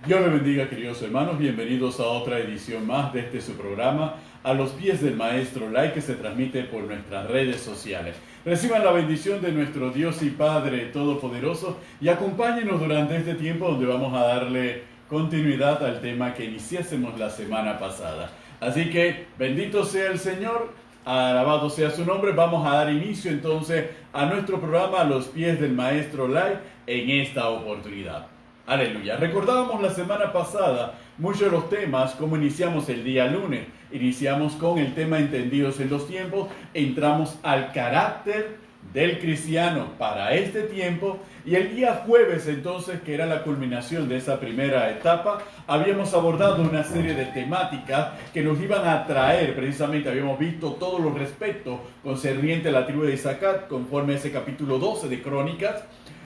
Dios le bendiga, queridos hermanos. Bienvenidos a otra edición más de este su programa, A los pies del Maestro Lai, que se transmite por nuestras redes sociales. Reciban la bendición de nuestro Dios y Padre Todopoderoso y acompáñenos durante este tiempo donde vamos a darle continuidad al tema que iniciásemos la semana pasada. Así que, bendito sea el Señor, alabado sea su nombre. Vamos a dar inicio entonces a nuestro programa A los pies del Maestro Lai en esta oportunidad. Aleluya. Recordábamos la semana pasada muchos de los temas, como iniciamos el día lunes. Iniciamos con el tema Entendidos en los tiempos, entramos al carácter del cristiano para este tiempo, y el día jueves entonces, que era la culminación de esa primera etapa, habíamos abordado una serie de temáticas que nos iban a traer, precisamente habíamos visto todos los respectos concernientes a la tribu de Isaacar, conforme a ese capítulo 12 de Crónicas.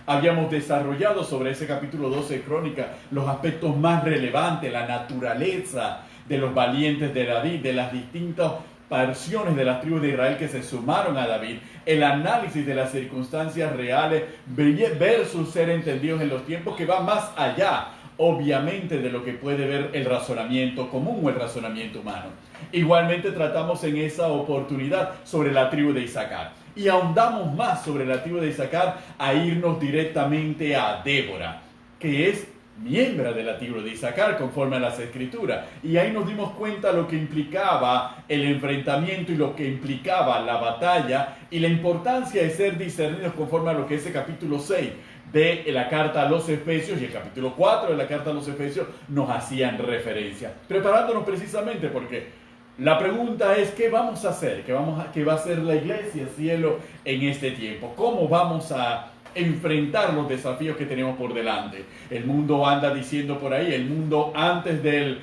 Habíamos desarrollado sobre ese capítulo 12 de Crónicas los aspectos más relevantes, la naturaleza de los valientes de David, de las distintas versiones de las tribus de Israel que se sumaron a David, el análisis de las circunstancias reales versus ser entendidos en los tiempos, que va más allá, obviamente, de lo que puede ver el razonamiento común o el razonamiento humano. Igualmente tratamos en esa oportunidad sobre la tribu de Isaacar. Y ahondamos más sobre la tribu de Isaacar a irnos directamente a Débora, que es miembro de la tribu de Isaacar conforme a las Escrituras. Y ahí nos dimos cuenta lo que implicaba el enfrentamiento y lo que implicaba la batalla y la importancia de ser discernidos conforme a lo que es el capítulo 6 de la carta a los Efesios y el capítulo 4 de la carta a los Efesios nos hacían referencia. Preparándonos precisamente porque la pregunta es, ¿qué vamos a hacer? ¿Qué va a hacer la iglesia, cielo, en este tiempo? ¿Cómo vamos a enfrentar los desafíos que tenemos por delante? El mundo anda diciendo por ahí, el mundo antes de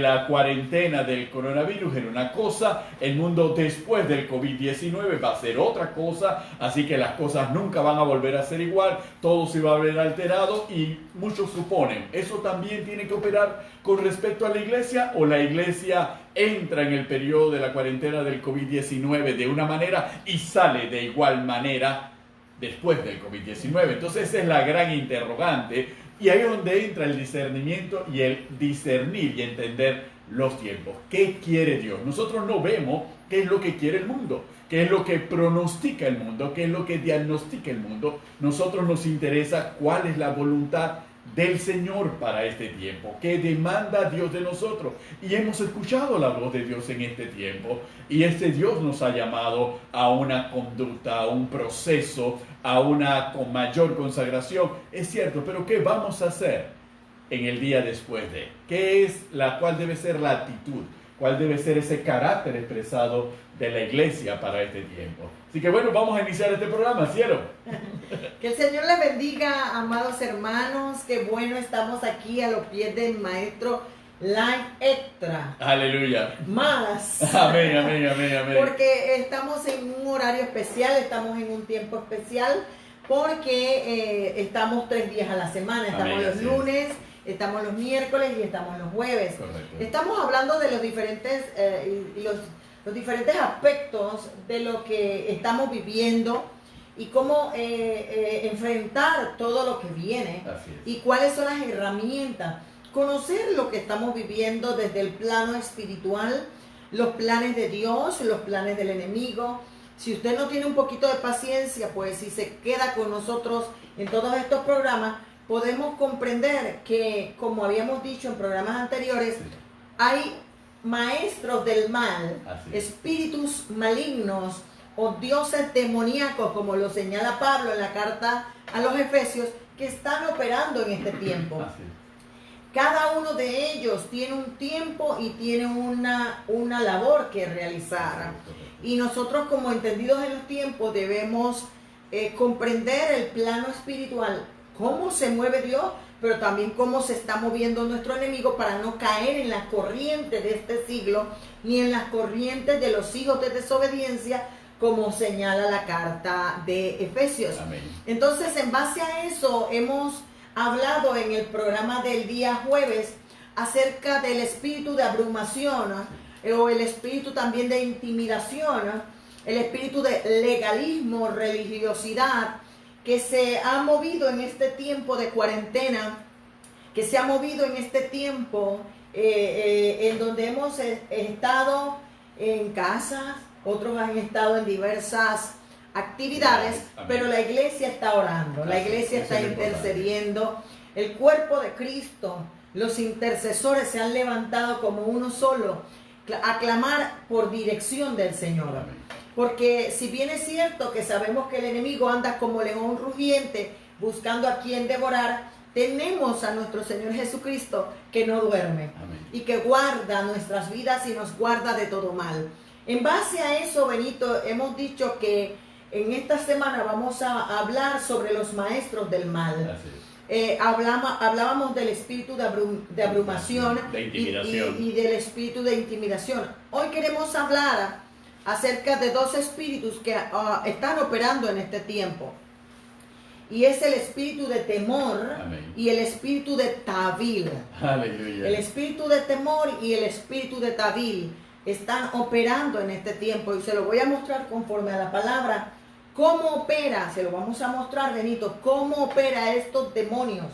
la cuarentena del coronavirus era una cosa, el mundo después del COVID-19 va a ser otra cosa, así que las cosas nunca van a volver a ser igual, todo se va a ver alterado y muchos suponen, ¿eso también tiene que operar con respecto a la iglesia o la iglesia entra en el periodo de la cuarentena del COVID-19 de una manera y sale de igual manera después del COVID-19? Entonces esa es la gran interrogante, y ahí es donde entra el discernimiento y el discernir y entender los tiempos. ¿Qué quiere Dios? Nosotros no vemos qué es lo que quiere el mundo, qué es lo que pronostica el mundo, qué es lo que diagnostica el mundo. Nosotros nos interesa cuál es la voluntad del Señor para este tiempo, qué demanda Dios de nosotros. Y hemos escuchado la voz de Dios en este tiempo, y este Dios nos ha llamado a una conducta, a un proceso, a una con mayor consagración. Es cierto, pero ¿qué vamos a hacer en el día después de? ¿Cuál debe ser la actitud? ¿Cuál debe ser ese carácter expresado de la iglesia para este tiempo? Así que bueno, vamos a iniciar este programa, cielo. Que el Señor les bendiga, amados hermanos. Qué bueno, estamos aquí a los pies del Maestro Lai Extra. Aleluya. Más. Amén, amén, amén, amén. Porque estamos en un horario especial, estamos en un tiempo especial, porque estamos 3 días a la semana. Estamos Amén, los lunes, estamos los miércoles y estamos los jueves. Correcto. Estamos hablando de los diferentes los diferentes aspectos de lo que estamos viviendo y cómo enfrentar todo lo que viene. Así es. Y cuáles son las herramientas. Conocer lo que estamos viviendo desde el plano espiritual, los planes de Dios, los planes del enemigo. Si usted no tiene un poquito de paciencia, pues si se queda con nosotros en todos estos programas, podemos comprender que, como habíamos dicho en programas anteriores, Sí. hay maestros del mal, Así es. espíritus malignos o dioses demoníacos, como lo señala Pablo en la carta a los Efesios, que están operando en este tiempo. Así es. Cada uno de ellos tiene un tiempo y tiene una labor que realizar. Y nosotros, como entendidos en los tiempos, debemos comprender el plano espiritual, cómo se mueve Dios, pero también cómo se está moviendo nuestro enemigo, para no caer en la corriente de este siglo, ni en las corrientes de los hijos de desobediencia, como señala la carta de Efesios. Amén. Entonces, en base a eso, hemos hablado en el programa del día jueves acerca del espíritu de abrumación, o el espíritu también de intimidación, el espíritu de legalismo, religiosidad, que se ha movido en este tiempo de cuarentena, que se ha movido en este tiempo, en donde hemos estado en casas, otros han estado en diversas actividades, pero la iglesia está orando, la iglesia está intercediendo, el cuerpo de Cristo, los intercesores se han levantado como uno solo a clamar por dirección del Señor. Porque si bien es cierto que sabemos que el enemigo anda como león rugiente buscando a quien devorar, tenemos a nuestro Señor Jesucristo que no duerme. Amén. Y que guarda nuestras vidas y nos guarda de todo mal. En base a eso, Benito, hemos dicho que en esta semana vamos a hablar sobre los maestros del mal. Hablábamos del espíritu de abrumación, de intimidación. Y del espíritu de intimidación. Hoy queremos hablar acerca de dos espíritus que están operando en este tiempo. Y es el espíritu de temor. Amén. Y el espíritu de Tabil. Aleluya. El espíritu de temor y el espíritu de Tabil están operando en este tiempo. Y se lo voy a mostrar conforme a la palabra. ¿Cómo opera? Se lo vamos a mostrar, Benito. ¿Cómo opera estos demonios?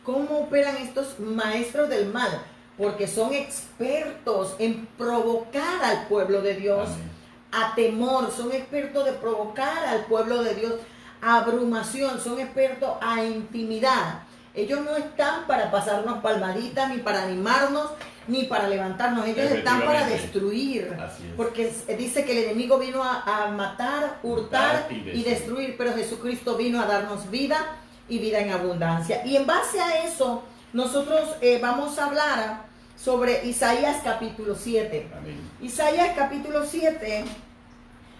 ¿Cómo operan estos maestros del mal? Porque son expertos en provocar al pueblo de Dios. Amén. A temor. Son expertos de provocar al pueblo de Dios abrumación, son expertos a intimidad. Ellos no están para pasarnos palmaditas, ni para animarnos, ni para levantarnos. Ellos están para destruir. Porque dice que el enemigo vino a matar, hurtar y destruir, pero Jesucristo vino a darnos vida y vida en abundancia. Y en base a eso, nosotros vamos a hablar sobre Isaías capítulo 7. Amén. Isaías capítulo 7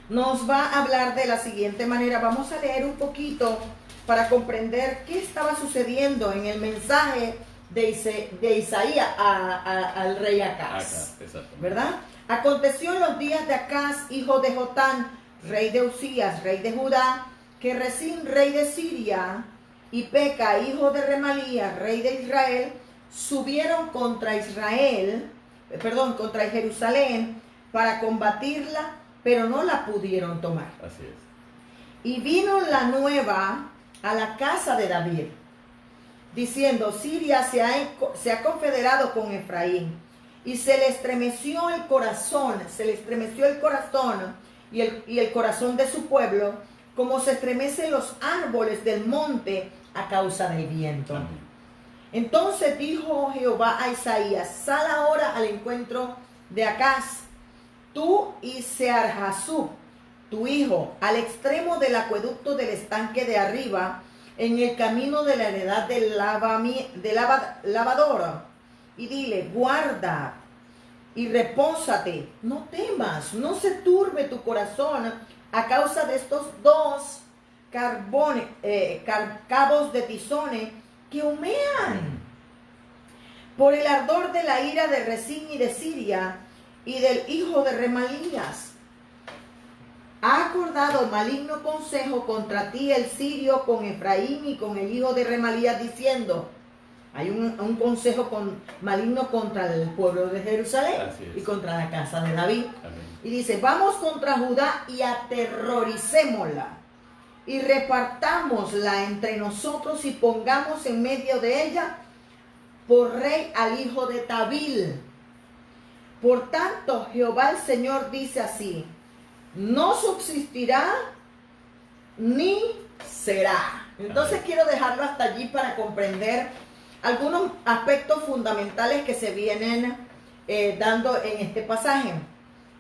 nos va a hablar de la siguiente manera. Vamos a leer un poquito para comprender qué estaba sucediendo en el mensaje de Isaías al rey Acaz. ¿Verdad? Aconteció en los días de Acaz, hijo de Jotán, rey de Usías, rey de Judá, que Resín, rey de Siria, y Peca, hijo de Remalías, rey de Israel, subieron contra Jerusalén para combatirla, pero no la pudieron tomar. Así es. Y vino la nueva a la casa de David, diciendo: Siria se ha confederado con Efraín. Y se le estremeció el corazón y el corazón de su pueblo, como se estremecen los árboles del monte a causa del viento. Amén. Entonces dijo Jehová a Isaías: sal ahora al encuentro de Acaz, tú y Sear-Jasub, tu hijo, al extremo del acueducto del estanque de arriba, en el camino de la heredad del lavador, y dile: guarda y repósate, no temas, no se turbe tu corazón a causa de estos dos cabos de tizones que humean, por el ardor de la ira de Resín y de Siria, y del hijo de Remalías. Ha acordado maligno consejo contra ti el sirio con Efraín y con el hijo de Remalías, diciendo: hay un consejo maligno contra el pueblo de Jerusalén y contra la casa de David. Amén. Y dice: vamos contra Judá y aterroricémosla, y repartámosla entre nosotros, y pongamos en medio de ella por rey al hijo de Tabil. Por tanto, Jehová el Señor dice así: no subsistirá ni será. Entonces quiero dejarlo hasta allí para comprender algunos aspectos fundamentales que se vienen dando en este pasaje.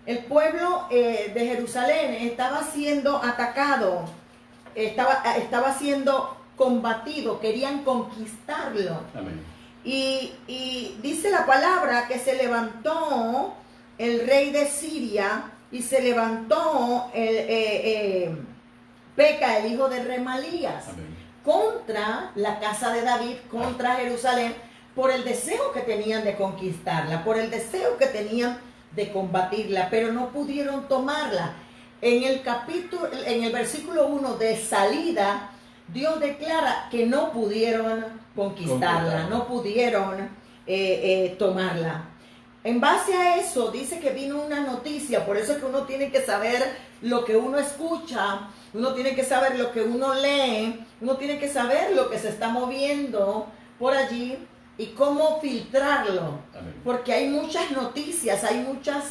El pueblo de Jerusalén estaba siendo atacado, estaba siendo combatido, querían conquistarlo. Amén. Y dice la palabra que se levantó el rey de Siria y se levantó Peca, el hijo de Remalías. Amén. Contra la casa de David, contra Jerusalén, por el deseo que tenían de conquistarla, por el deseo que tenían de combatirla, pero no pudieron tomarla. En el versículo 1 de salida, Dios declara que no pudieron conquistarla, no pudieron tomarla. En base a eso dice que vino una noticia, por eso es que uno tiene que saber lo que uno escucha, uno tiene que saber lo que uno lee, uno tiene que saber lo que se está moviendo por allí y cómo filtrarlo. Amén. Porque hay muchas noticias, hay muchos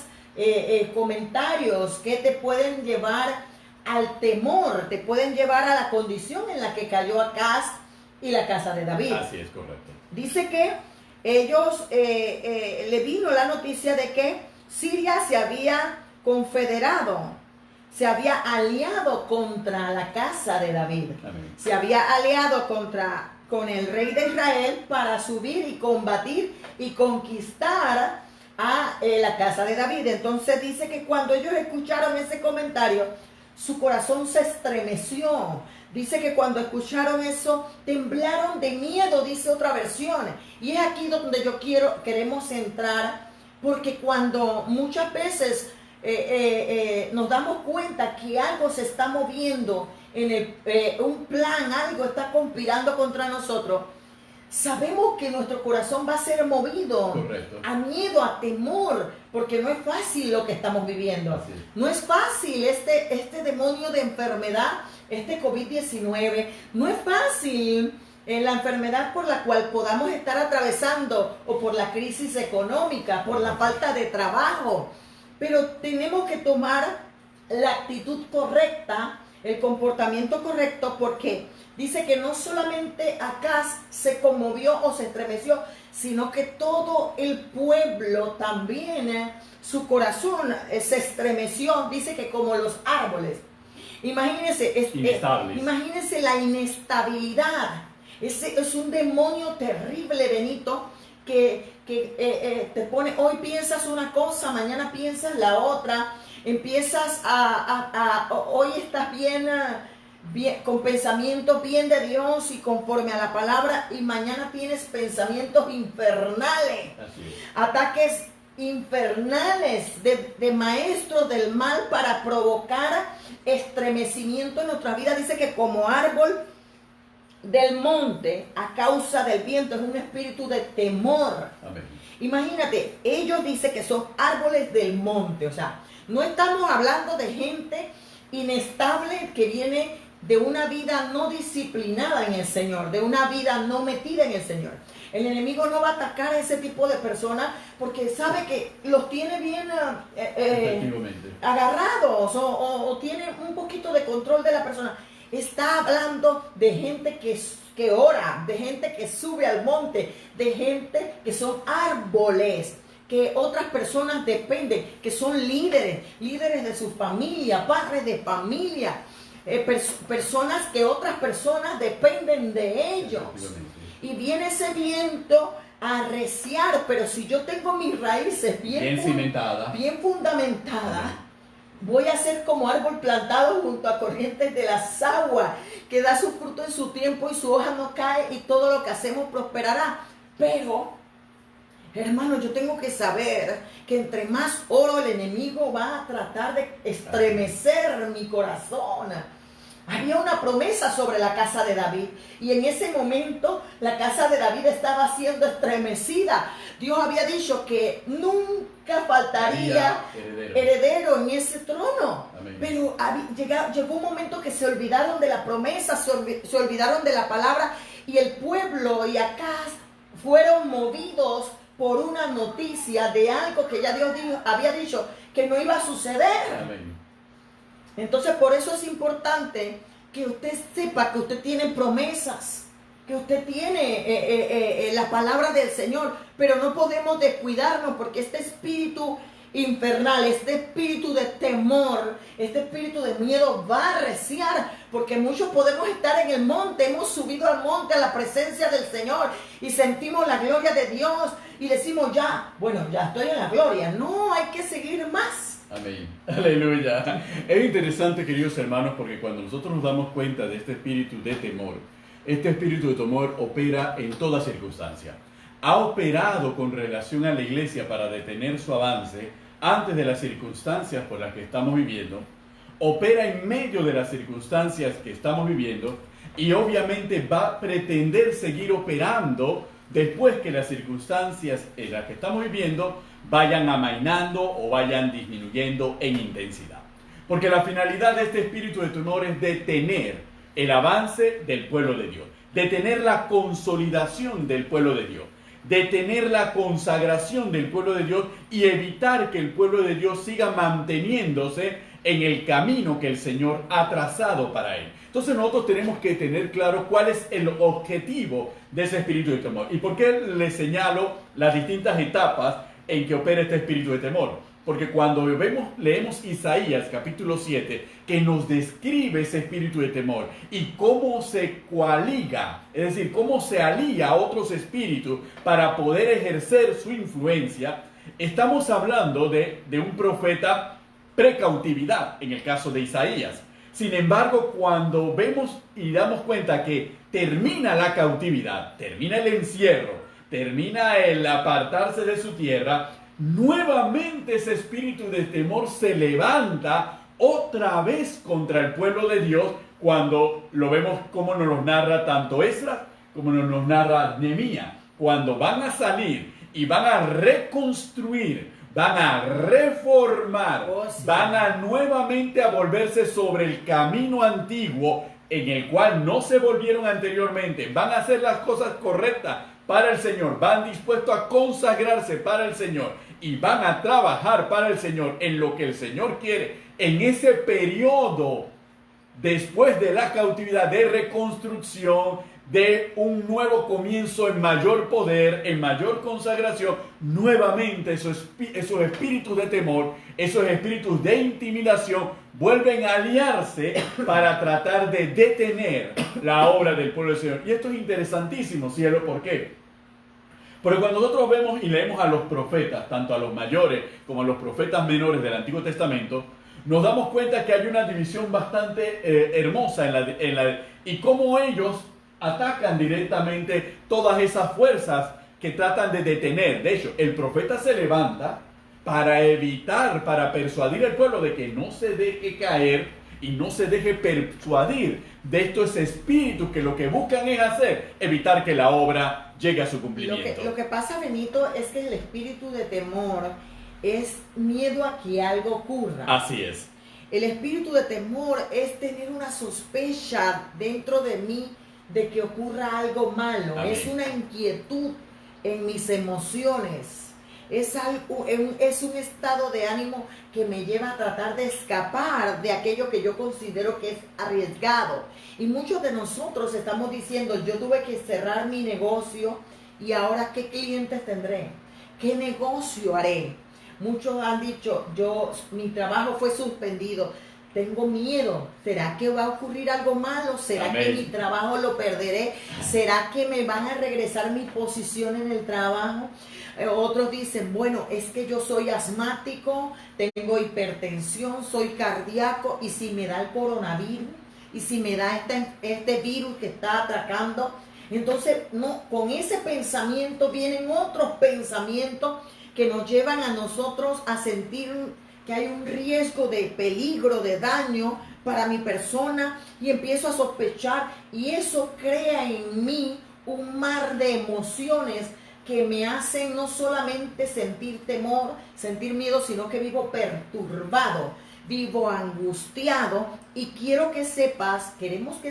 comentarios que te pueden llevar al temor, te pueden llevar a la condición en la que cayó Acaz y la casa de David. Así es, correcto. Dice que ellos le vino la noticia de que Siria se había confederado, se había aliado contra la casa de David. Amén. Se había aliado con el rey de Israel para subir y combatir y conquistar a la casa de David. Entonces dice que cuando ellos escucharon ese comentario, su corazón se estremeció. Dice que cuando escucharon eso, temblaron de miedo, dice otra versión. Y es aquí donde queremos entrar, porque cuando muchas veces nos damos cuenta que algo se está moviendo, un plan, algo está conspirando contra nosotros, sabemos que nuestro corazón va a ser movido. Correcto. A miedo, a temor, porque no es fácil lo que estamos viviendo. Así es. No es fácil este demonio de enfermedad, este COVID-19, no es fácil la enfermedad por la cual podamos estar atravesando, o por la crisis económica, por la falta de trabajo, pero tenemos que tomar la actitud correcta, el comportamiento correcto, porque dice que no solamente Acaz se conmovió o se estremeció, sino que todo el pueblo también, su corazón se estremeció. Dice que como los árboles. Imagínense, imagínense la inestabilidad. Es un demonio terrible, Benito, que te pone, hoy piensas una cosa, mañana piensas la otra. Empiezas hoy estás bien, con pensamientos bien de Dios y conforme a la palabra, y mañana tienes pensamientos infernales, ataques infernales de maestros del mal para provocar estremecimiento en nuestra vida. Dice que como árbol del monte a causa del viento, es un espíritu de temor. Amén. Imagínate, ellos dicen que son árboles del monte, o sea, no estamos hablando de gente inestable que viene de una vida no disciplinada en el Señor, de una vida no metida en el Señor. El enemigo no va a atacar a ese tipo de personas porque sabe que los tiene bien agarrados o tiene un poquito de control de la persona. Está hablando de gente que ora, de gente que sube al monte, de gente que son árboles, que otras personas dependen, que son líderes de su familia, padres de familia, personas que otras personas dependen de ellos. Y viene ese viento a arreciar, pero si yo tengo mis raíces bien cimentadas, bien fundamentadas, voy a ser como árbol plantado junto a corrientes de las aguas, que da su fruto en su tiempo y su hoja no cae y todo lo que hacemos prosperará. Pero, hermano, yo tengo que saber que entre más oro, el enemigo va a tratar de estremecer mi corazón. Había una promesa sobre la casa de David y en ese momento la casa de David estaba siendo estremecida. Dios había dicho que nunca faltaría heredero en ese trono. Amén. Pero llegó un momento que se olvidaron de la promesa, se olvidaron de la palabra, y el pueblo y Acaz fueron movidos por una noticia de algo que ya Dios había dicho que no iba a suceder. Amén. Entonces, por eso es importante que usted sepa que usted tiene promesas, que usted tiene la palabra del Señor, pero no podemos descuidarnos, porque este espíritu infernal, este espíritu de temor, este espíritu de miedo va a arreciar, porque muchos podemos estar en el monte, hemos subido al monte a la presencia del Señor y sentimos la gloria de Dios y decimos ya estoy en la gloria. No, hay que seguir más. Amén. Aleluya. Es interesante, queridos hermanos, porque cuando nosotros nos damos cuenta de este espíritu de temor, este espíritu de temor opera en toda circunstancia. Ha operado con relación a la iglesia para detener su avance antes de las circunstancias por las que estamos viviendo, opera en medio de las circunstancias que estamos viviendo y obviamente va a pretender seguir operando después que las circunstancias en las que estamos viviendo vayan amainando o vayan disminuyendo en intensidad. Porque la finalidad de este espíritu de temor es detener el avance del pueblo de Dios, detener la consolidación del pueblo de Dios. detener la consagración del pueblo de Dios y evitar que el pueblo de Dios siga manteniéndose en el camino que el Señor ha trazado para él. Entonces nosotros tenemos que tener claro cuál es el objetivo de ese espíritu de temor. ¿Y por qué le señalo las distintas etapas en que opera este espíritu de temor? Porque cuando leemos Isaías capítulo 7, que nos describe ese espíritu de temor y cómo se coaliga, es decir, cómo se alía a otros espíritus para poder ejercer su influencia, estamos hablando de un profeta precautividad, en el caso de Isaías. Sin embargo, cuando vemos y damos cuenta que termina la cautividad, termina el encierro, termina el apartarse de su tierra, nuevamente ese espíritu de temor se levanta otra vez contra el pueblo de Dios, cuando lo vemos como nos lo narra tanto Esdras como nos lo narra Nehemías, cuando van a salir y van a reconstruir, van a reformar, van a nuevamente a volverse sobre el camino antiguo en el cual no se volvieron anteriormente, van a hacer las cosas correctas para el Señor, van dispuestos a consagrarse para el Señor y van a trabajar para el Señor en lo que el Señor quiere. En ese periodo, después de la cautividad, de reconstrucción, de un nuevo comienzo en mayor poder, en mayor consagración, nuevamente esos espíritus de temor, esos espíritus de intimidación vuelven a aliarse para tratar de detener la obra del pueblo del Señor. Y esto es interesantísimo, cielo, ¿por qué? Porque cuando nosotros vemos y leemos a los profetas, tanto a los mayores como a los profetas menores del Antiguo Testamento, nos damos cuenta que hay una división bastante hermosa y cómo ellos atacan directamente todas esas fuerzas que tratan de detener. De hecho, el profeta se levanta para evitar, para persuadir al pueblo de que no se deje caer y no se deje persuadir de estos espíritus que lo que buscan es hacer, evitar que la obra llegue a su cumplimiento. Lo que pasa, Benito, es que el espíritu de temor es miedo a que algo ocurra. Así es. El espíritu de temor es tener una sospecha dentro de mí de que ocurra algo malo. Amén. Es una inquietud en mis emociones. Es un estado de ánimo que me lleva a tratar de escapar de aquello que yo considero que es arriesgado. Y muchos de nosotros estamos diciendo, yo tuve que cerrar mi negocio y ahora ¿qué clientes tendré? ¿Qué negocio haré? Muchos han dicho, mi trabajo fue suspendido. Tengo miedo. ¿Será que va a ocurrir algo malo? ¿Será Amén. Que mi trabajo lo perderé? ¿Será que me van a regresar mi posición en el trabajo? Otros dicen, bueno, es que yo soy asmático, tengo hipertensión, soy cardíaco, y si me da el coronavirus, y si me da este virus que está atacando. Entonces, no, con ese pensamiento vienen otros pensamientos que nos llevan a nosotros a sentir que hay un riesgo de peligro, de daño para mi persona, y empiezo a sospechar, y eso crea en mí un mar de emociones que me hacen no solamente sentir temor, sentir miedo, sino que vivo perturbado, vivo angustiado, y queremos que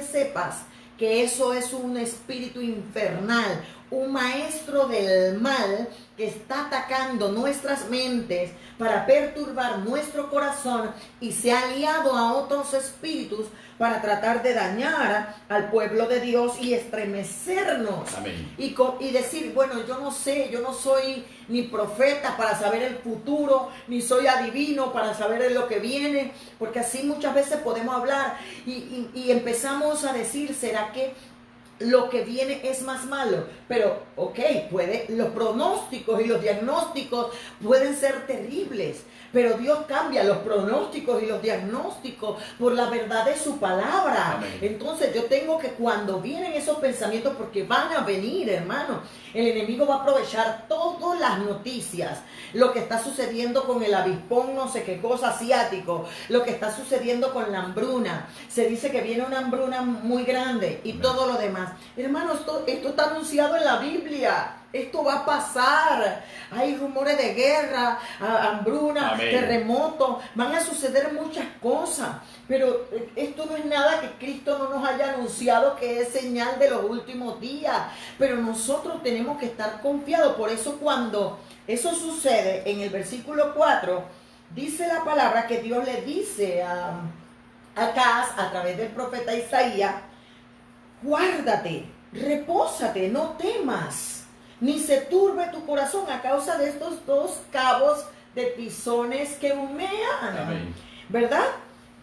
sepas que eso es un espíritu infernal, un maestro del mal que está atacando nuestras mentes para perturbar nuestro corazón, y se ha aliado a otros espíritus para tratar de dañar al pueblo de Dios y estremecernos. Amén. Y decir, bueno, yo no sé, yo no soy ni profeta para saber el futuro, ni soy adivino para saber lo que viene, porque así muchas veces podemos hablar y empezamos a decir, ¿será que lo que viene es más malo? Pero, los pronósticos y los diagnósticos pueden ser terribles, pero Dios cambia los pronósticos y los diagnósticos por la verdad de su palabra. Amén. Entonces yo tengo que, cuando vienen esos pensamientos, porque van a venir, hermano, el enemigo va a aprovechar todas las noticias, lo que está sucediendo con el avispón, no sé qué cosa, asiático, lo que está sucediendo con la hambruna. Se dice que viene una hambruna muy grande y todo lo demás. temas. Hermanos, esto está anunciado en la Biblia. Esto va a pasar. Hay rumores de guerra, hambruna, terremotos. Van a suceder muchas cosas. Pero esto no es nada que Cristo no nos haya anunciado, que es señal de los últimos días. Pero nosotros tenemos que estar confiados. Por eso cuando eso sucede, en el versículo 4, dice la palabra que Dios le dice a Acaz, a través del profeta Isaías: guárdate, repósate, no temas, ni se turbe tu corazón a causa de estos dos cabos de tizones que humean. Amén. ¿Verdad?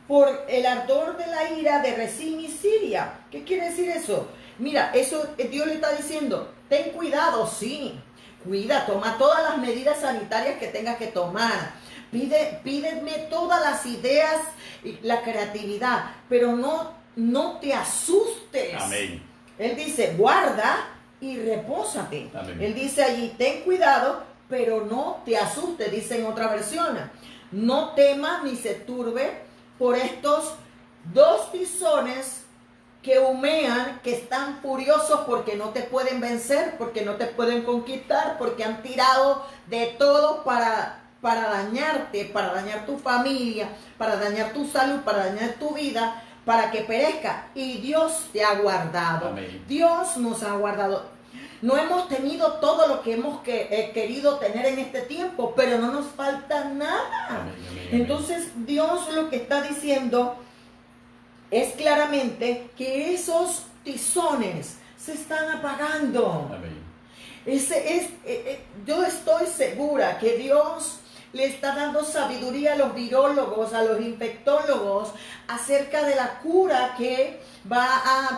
Por el ardor de la ira de Rezín y Siria. ¿Qué quiere decir eso? Mira, eso Dios le está diciendo: ten cuidado, sí, cuida, toma todas las medidas sanitarias que tengas que tomar. Pídeme todas las ideas y la creatividad, pero no te asustes. Amén. Él dice: guarda y repósate. Amén. Él dice allí: ten cuidado, pero no te asustes. Dice en otra versión: no temas ni se turbe por estos dos tizones que humean, que están furiosos porque no te pueden vencer, porque no te pueden conquistar, porque han tirado de todo para dañarte, para dañar tu familia, para dañar tu salud, para dañar tu vida, para que perezca. Y Dios te ha guardado. Amén. Dios nos ha guardado. No hemos tenido todo lo que hemos querido tener en este tiempo, pero no nos falta nada. Amén, amén, Entonces Dios lo que está diciendo es claramente que esos tizones se están apagando. Amén. Yo estoy segura que Dios le está dando sabiduría a los virólogos, a los infectólogos, acerca de la cura que va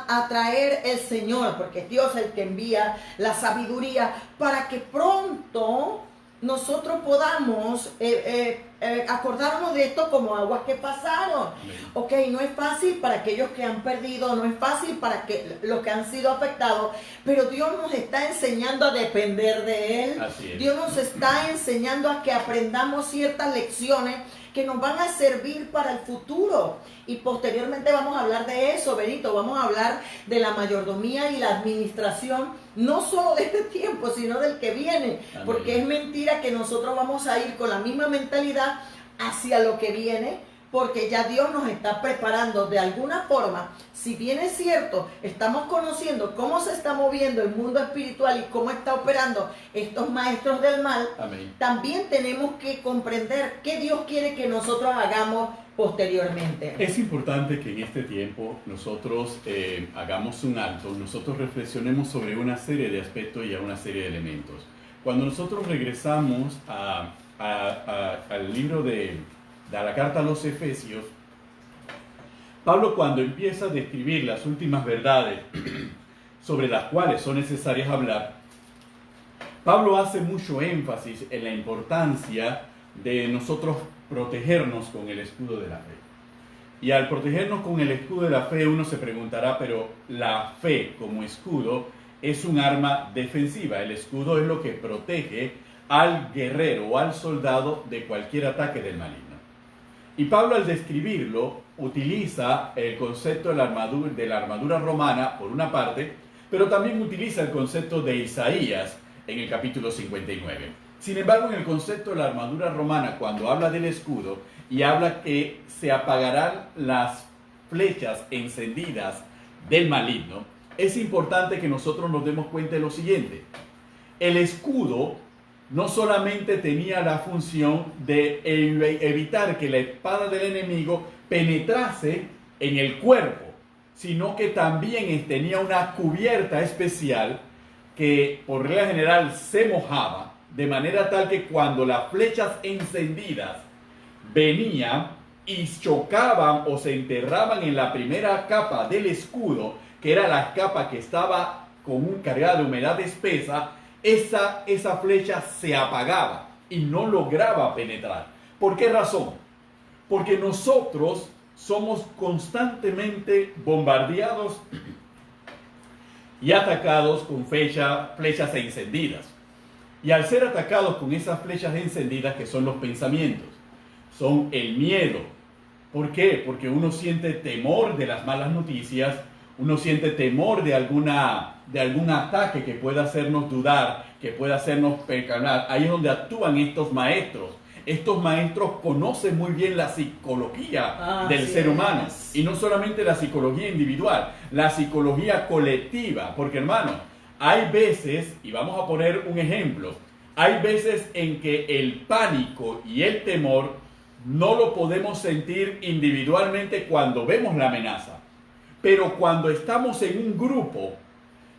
a traer el Señor, porque Dios es el que envía la sabiduría para que pronto nosotros podamos acordarnos de esto como aguas que pasaron. Ok, no es fácil para aquellos que han perdido, no es fácil para los que han sido afectados, pero Dios nos está enseñando a depender de Él. Así es. Dios nos está enseñando a que aprendamos ciertas lecciones que nos van a servir para el futuro. Y posteriormente vamos a hablar de eso, Benito. Vamos a hablar de la mayordomía y la administración, no solo de este tiempo, sino del que viene. Amén. Porque es mentira que nosotros vamos a ir con la misma mentalidad hacia lo que viene, porque ya Dios nos está preparando de alguna forma. Si bien es cierto, estamos conociendo cómo se está moviendo el mundo espiritual y cómo está operando estos maestros del mal. Amén. También tenemos que comprender qué Dios quiere que nosotros hagamos posteriormente. Es importante que en este tiempo nosotros hagamos un alto, nosotros reflexionemos sobre una serie de aspectos y a una serie de elementos. Cuando nosotros regresamos al libro de la carta a los Efesios, Pablo, cuando empieza a describir las últimas verdades sobre las cuales son necesarias hablar, Pablo hace mucho énfasis en la importancia de nosotros protegernos con el escudo de la fe. Y al protegernos con el escudo de la fe, uno se preguntará, pero la fe como escudo es un arma defensiva. El escudo es lo que protege al guerrero o al soldado de cualquier ataque del maligno. Y Pablo, al describirlo, utiliza el concepto de la armadura romana, por una parte, pero también utiliza el concepto de Isaías en el capítulo 59. Sin embargo, en el concepto de la armadura romana, cuando habla del escudo y habla que se apagarán las flechas encendidas del maligno, es importante que nosotros nos demos cuenta de lo siguiente. El escudo no solamente tenía la función de evitar que la espada del enemigo penetrase en el cuerpo, sino que también tenía una cubierta especial que por regla general se mojaba, de manera tal que cuando las flechas encendidas venían y chocaban o se enterraban en la primera capa del escudo, que era la capa que estaba cargada de humedad espesa, esa flecha se apagaba y no lograba penetrar. ¿Por qué razón? Porque nosotros somos constantemente bombardeados y atacados con flechas encendidas. Y al ser atacados con esas flechas encendidas, que son los pensamientos, son el miedo. ¿Por qué? Porque uno siente temor de las malas noticias, uno siente temor de algún ataque que pueda hacernos dudar, que pueda hacernos pecar. Ahí es donde actúan estos maestros. Estos maestros conocen muy bien la psicología del ser humano. Y no solamente la psicología individual, la psicología colectiva. Porque, hermano, hay veces, y vamos a poner un ejemplo, hay veces en que el pánico y el temor no lo podemos sentir individualmente cuando vemos la amenaza. Pero cuando estamos en un grupo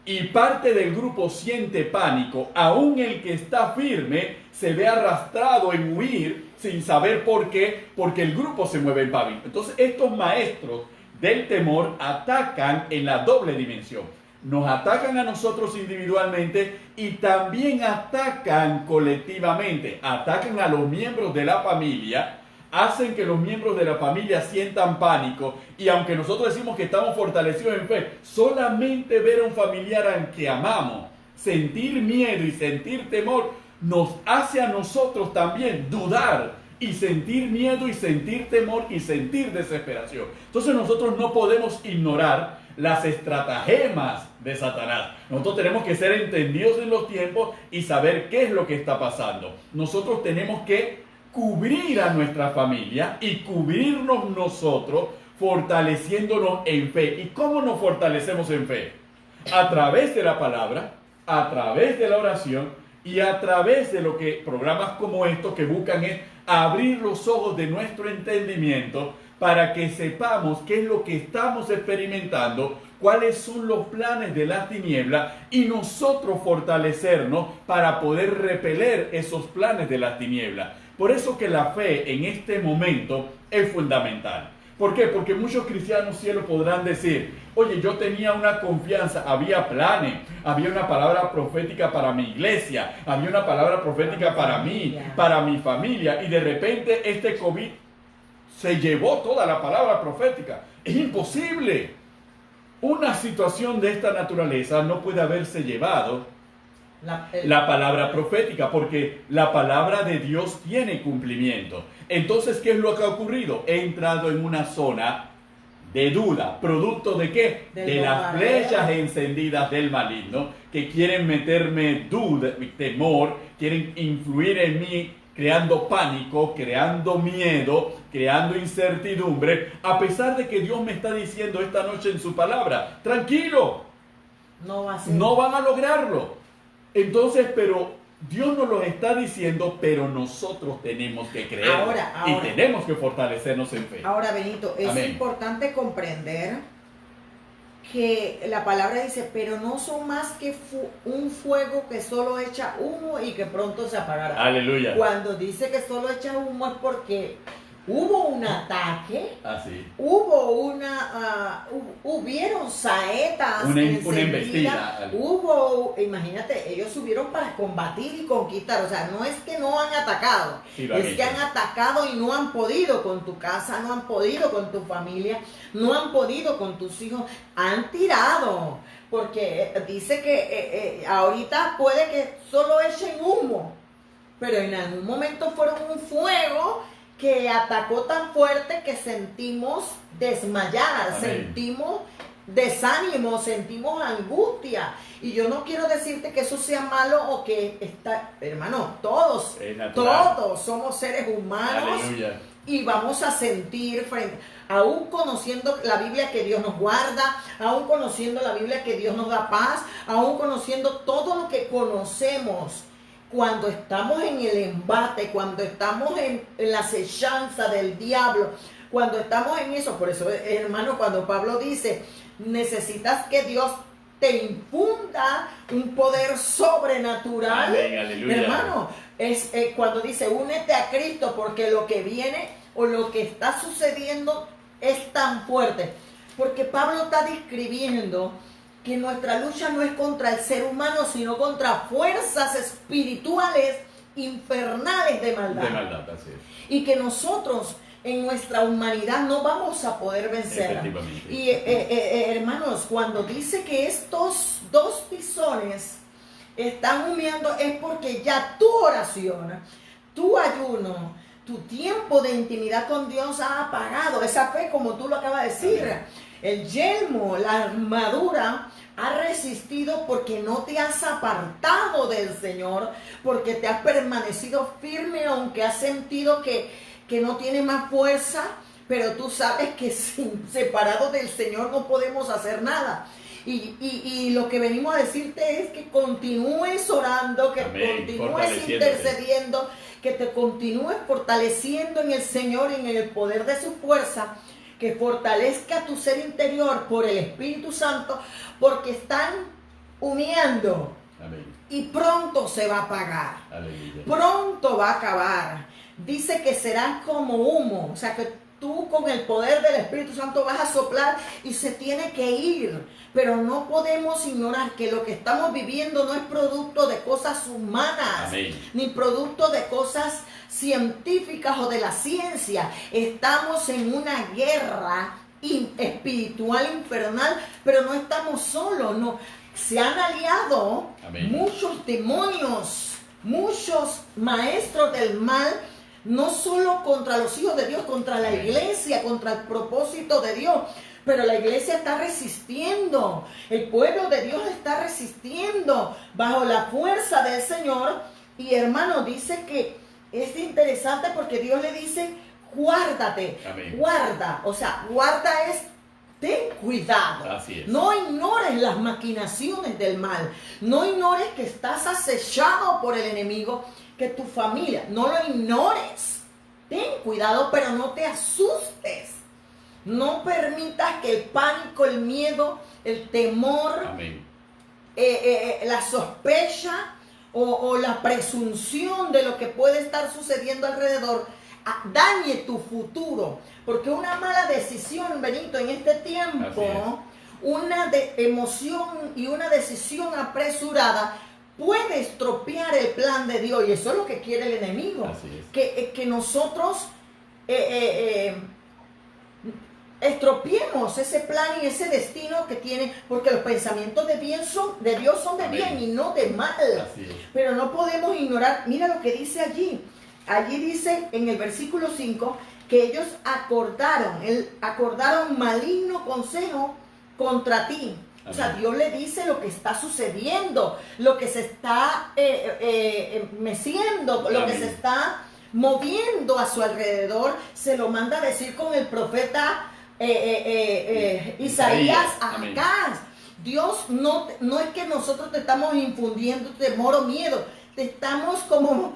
y parte del grupo siente pánico, aún el que está firme se ve arrastrado en huir sin saber por qué, porque el grupo se mueve en pánico. Entonces estos maestros del temor atacan en la doble dimensión. Nos atacan a nosotros individualmente y también atacan colectivamente. Atacan a los miembros de la familia, hacen que los miembros de la familia sientan pánico, y aunque nosotros decimos que estamos fortalecidos en fe, solamente ver a un familiar al que amamos, sentir miedo y sentir temor, nos hace a nosotros también dudar y sentir miedo y sentir temor y sentir desesperación. Entonces nosotros no podemos ignorar las estratagemas de Satanás. Nosotros tenemos que ser entendidos en los tiempos y saber qué es lo que está pasando. Nosotros tenemos que cubrir a nuestra familia y cubrirnos nosotros, fortaleciéndonos en fe. ¿Y cómo nos fortalecemos en fe? A través de la palabra, a través de la oración y a través de lo que programas como estos que buscan es abrir los ojos de nuestro entendimiento para que sepamos qué es lo que estamos experimentando, cuáles son los planes de las tinieblas y nosotros fortalecernos para poder repeler esos planes de las tinieblas. Por eso que la fe en este momento es fundamental. ¿Por qué? Porque muchos cristianos cielo podrán decir, oye, yo tenía una confianza, había planes, había una palabra profética para mi iglesia, había una palabra profética para mí, para mi familia, y de repente este COVID se llevó toda la palabra profética. Es imposible. Una situación de esta naturaleza no puede haberse llevado la palabra profética, porque la palabra de Dios tiene cumplimiento. Entonces, ¿qué es lo que ha ocurrido? He entrado en una zona de duda. ¿Producto de qué? De las flechas encendidas del maligno, que quieren meterme duda, temor, quieren influir en mí, creando pánico, creando miedo, creando incertidumbre, a pesar de que Dios me está diciendo esta noche en su palabra, tranquilo, no van a lograrlo. Entonces, pero Dios nos lo está diciendo, pero nosotros tenemos que creer ahora, y tenemos que fortalecernos en fe. Ahora, Benito, es importante comprender que la palabra dice, pero no son más que un fuego que solo echa humo y que pronto se apagará. Aleluya. Cuando dice que solo echa humo es porque hubo un ataque, hubieron saetas una embestida. Imagínate, ellos subieron para combatir y conquistar, o sea, no es que no han atacado, es que han atacado y no han podido con tu casa, no han podido con tu familia, no han podido con tus hijos, han tirado, porque dice que ahorita puede que solo echen humo, pero en algún momento fueron un fuego que atacó tan fuerte que sentimos desmayar, sentimos desánimo, sentimos angustia. Y yo no quiero decirte que eso sea malo o que está, hermano, todos somos seres humanos. Aleluya. Y vamos a sentir, aún conociendo la Biblia que Dios nos guarda, aún conociendo la Biblia que Dios nos da paz, aún conociendo todo lo que conocemos. Cuando estamos en el embate, cuando estamos en la acechanza del diablo, cuando estamos en eso, por eso, hermano, cuando Pablo dice, necesitas que Dios te infunda un poder sobrenatural. Amén, aleluya. Hermano, es cuando dice, únete a Cristo, porque lo que viene o lo que está sucediendo es tan fuerte. Porque Pablo está describiendo que nuestra lucha no es contra el ser humano, sino contra fuerzas espirituales infernales de maldad. Así es. Y que nosotros en nuestra humanidad no vamos a poder vencer. Y hermanos, cuando dice que estos dos tizones están humeando, es porque ya tu oración, tu ayuno, tu tiempo de intimidad con Dios ha apagado esa fe, como tú lo acabas de decir. El yelmo, la armadura, ha resistido porque no te has apartado del Señor, porque te has permanecido firme, aunque has sentido que no tiene más fuerza, pero tú sabes que separado del Señor no podemos hacer nada. Y lo que venimos a decirte es que continúes orando, que continúes intercediendo, que te continúes fortaleciendo en el Señor y en el poder de su fuerza, que fortalezca tu ser interior por el Espíritu Santo, porque están humeando. Amén. Y pronto se va a apagar. Aleluya. Pronto va a acabar. Dice que serán como humo, o sea que tú con el poder del Espíritu Santo vas a soplar y se tiene que ir. Pero no podemos ignorar que lo que estamos viviendo no es producto de cosas humanas, Amén, ni producto de cosas científicas o de la ciencia. Estamos en una guerra espiritual infernal, pero no estamos solos, no. Se han aliado Amén. muchos demonios, muchos maestros del mal, no solo contra los hijos de Dios, contra la iglesia, contra el propósito de Dios. Pero la iglesia está resistiendo, el pueblo de Dios está resistiendo bajo la fuerza del Señor. Y hermano, dice que es interesante porque Dios le dice, guárdate, Amén. guarda. O sea, guarda es, ten cuidado. Así es. No ignores las maquinaciones del mal. No ignores que estás acechado por el enemigo, que tu familia, no lo ignores. Ten cuidado, pero no te asustes. No permitas que el pánico, el miedo, el temor, la sospecha o la presunción de lo que puede estar sucediendo alrededor dañe tu futuro. Porque una mala decisión, Benito, en este tiempo, una emoción y una decisión apresurada puede estropear el plan de Dios. Y eso es lo que quiere el enemigo. Que nosotros estropiemos ese plan y ese destino que tiene, porque los pensamientos de Dios son de bien y no de mal. Pero no podemos ignorar, mira lo que dice allí. Allí dice en el versículo 5 que ellos acordaron maligno consejo contra ti. Amén. O sea, Dios le dice lo que está sucediendo, lo que se está meciendo, lo que se está moviendo a su alrededor, se lo manda a decir con el profeta Isaías a Acaz. Dios no es que nosotros te estamos infundiendo temor o miedo, te estamos como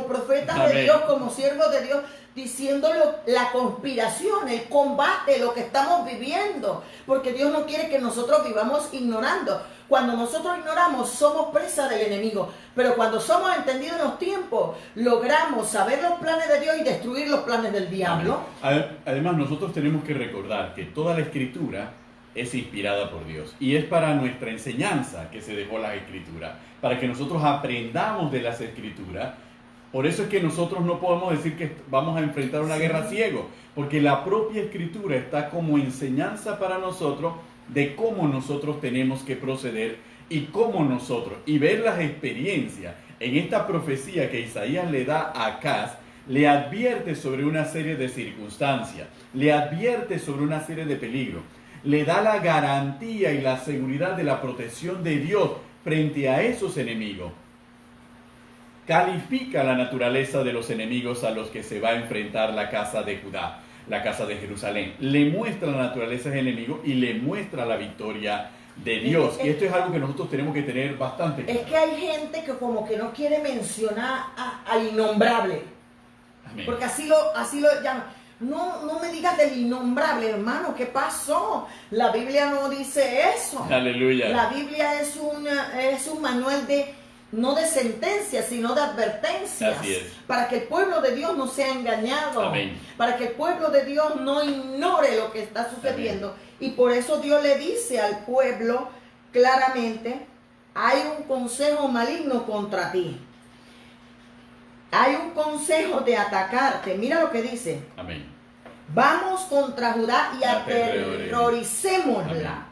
profetas de Dios, como siervos de Dios, diciéndolo la conspiración, el combate, lo que estamos viviendo, porque Dios no quiere que nosotros vivamos ignorando. Cuando nosotros ignoramos, somos presa del enemigo, pero cuando somos entendidos en los tiempos, logramos saber los planes de Dios y destruir los planes del diablo. Además, nosotros tenemos que recordar que toda la Escritura es inspirada por Dios y es para nuestra enseñanza que se dejó la Escritura, para que nosotros aprendamos de las Escrituras. Por eso es que nosotros no podemos decir que vamos a enfrentar una guerra ciego, porque la propia Escritura está como enseñanza para nosotros de cómo nosotros tenemos que proceder y cómo nosotros, y ver las experiencias en esta profecía que Isaías le da a Acaz, le advierte sobre una serie de circunstancias, le advierte sobre una serie de peligros, le da la garantía y la seguridad de la protección de Dios frente a esos enemigos. Califica la naturaleza de los enemigos a los que se va a enfrentar la casa de Judá, la casa de Jerusalén. Le muestra la naturaleza del enemigo y le muestra la victoria de Dios. Y esto es algo que nosotros tenemos que tener bastante claro. Es que hay gente que como que no quiere mencionar al innombrable. Amén. Porque así lo llaman. No me digas del innombrable, hermano. ¿Qué pasó? La Biblia no dice eso. Aleluya. La Biblia es un manual no de sentencias, sino de advertencias. Así es. Para que el pueblo de Dios no sea engañado. Amén. Para que el pueblo de Dios no ignore lo que está sucediendo. Amén. Y por eso Dios le dice al pueblo claramente, hay un consejo maligno contra ti. Hay un consejo de atacarte. Mira lo que dice. Amén. Vamos contra Judá y aterroricémosla.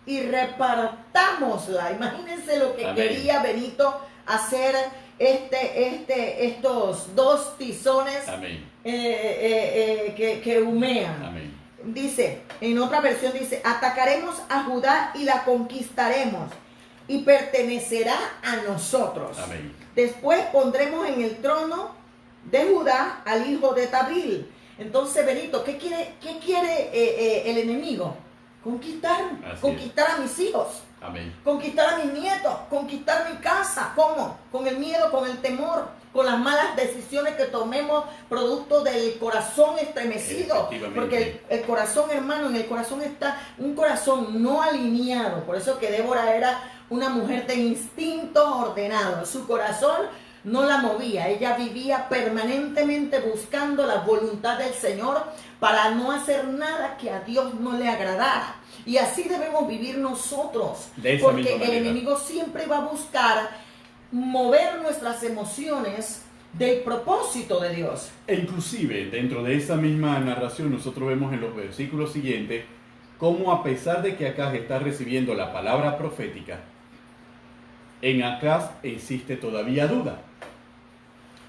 Y repartámosla. Imagínense lo que quería Benito hacer estos dos tizones que humean. Amén. dice, en otra versión dice, atacaremos a Judá y la conquistaremos y pertenecerá a nosotros. Amén. Después pondremos en el trono de Judá al hijo de Tabil. Entonces, Benito, ¿qué quiere el enemigo? Conquistar a mis hijos. Amén. Conquistar a mis nietos, conquistar mi casa. ¿Cómo? Con el miedo, con el temor, con las malas decisiones que tomemos producto del corazón estremecido. Porque el corazón, hermano, en el corazón está un corazón no alineado. Por eso que Débora era una mujer de instintos ordenados. Su corazón no la movía. Ella vivía permanentemente buscando la voluntad del Señor para no hacer nada que a Dios no le agradara. Y así debemos vivir nosotros, porque el enemigo siempre va a buscar mover nuestras emociones del propósito de Dios. E inclusive, dentro de esa misma narración, nosotros vemos en los versículos siguientes cómo, a pesar de que Acaz está recibiendo la palabra profética, en Acaz existe todavía duda.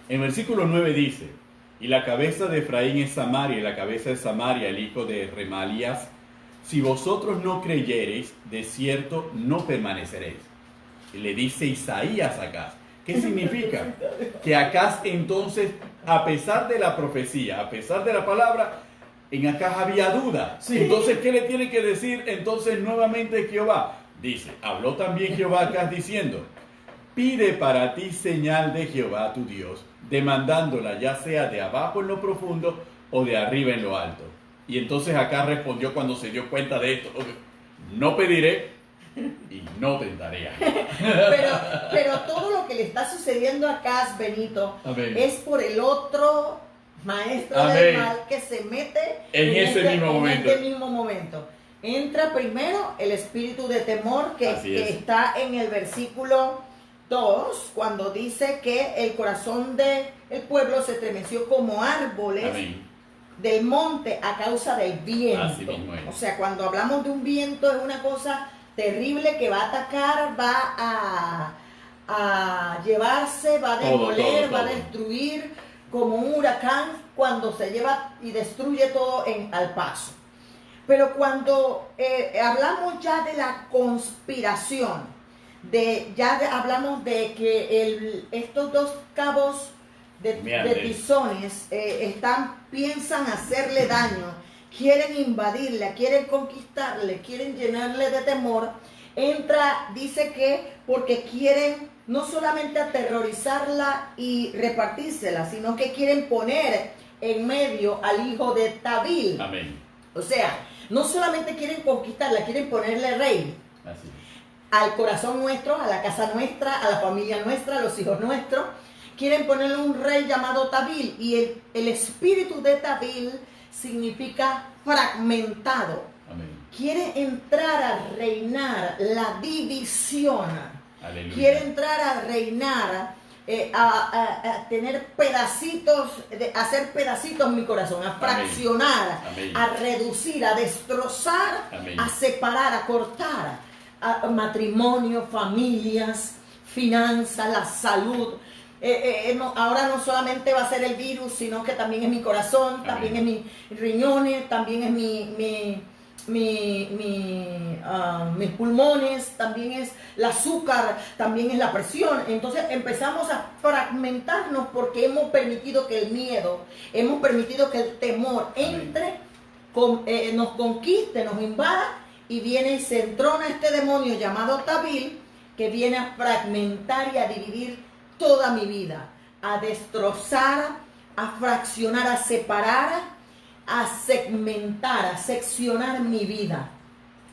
En versículo 9 dice, y la cabeza de Efraín es Samaria, y la cabeza de Samaria el hijo de Remalías. Si vosotros no creyereis, de cierto no permaneceréis. Y le dice Isaías a Acaz. ¿Qué significa? Que Acaz entonces, a pesar de la profecía, a pesar de la palabra, en Acaz había duda. Sí. Entonces, ¿qué le tiene que decir entonces nuevamente Jehová? Dice, habló también Jehová a Acaz diciendo, pide para ti señal de Jehová tu Dios, demandándola ya sea de abajo en lo profundo o de arriba en lo alto. Y entonces Acaz respondió cuando se dio cuenta de esto, no pediré y no tentaré. pero todo lo que le está sucediendo a Acaz, Benito, Amén, es por el otro maestro Amén. Del mal que se mete en ese mismo momento. Entra primero el espíritu de temor que está en el versículo 2, cuando dice que el corazón del pueblo se estremeció como árboles. Amén. Del monte a causa del viento. O sea, cuando hablamos de un viento es una cosa terrible que va a atacar, va a llevarse, va a demoler, todo. Va a destruir como un huracán cuando se lleva y destruye todo al paso. Pero cuando hablamos ya de la conspiración, hablamos de que estos dos cabos de tizones piensan hacerle daño, quieren invadirla, quieren conquistarle, quieren llenarle de temor. Dice que porque quieren no solamente aterrorizarla y repartírsela, sino que quieren poner en medio al hijo de Tabil. Amén. O sea, no solamente quieren conquistarla, quieren ponerle rey. Así. Al corazón nuestro, a la casa nuestra, a la familia nuestra, a los hijos nuestros. Quieren ponerle un rey llamado Tabil, y el espíritu de Tabil significa fragmentado. Amén. Quiere entrar a reinar la división. Aleluya. Quiere entrar a reinar, a tener pedacitos, hacer pedacitos mi corazón, a fraccionar, Amén. A reducir, a destrozar, Amén. A separar, a cortar a matrimonio, familias, finanzas, la salud. Ahora no solamente va a ser el virus, sino que también es mi corazón, Amén. También es mis riñones, también es mis pulmones, también es el azúcar, también es la presión. Entonces empezamos a fragmentarnos porque hemos permitido que el miedo, hemos permitido que el temor entre, nos conquiste, nos invada, y viene y se entrona este demonio llamado Tabil, que viene a fragmentar y a dividir toda mi vida, a destrozar, a fraccionar, a separar, a segmentar, a seccionar mi vida.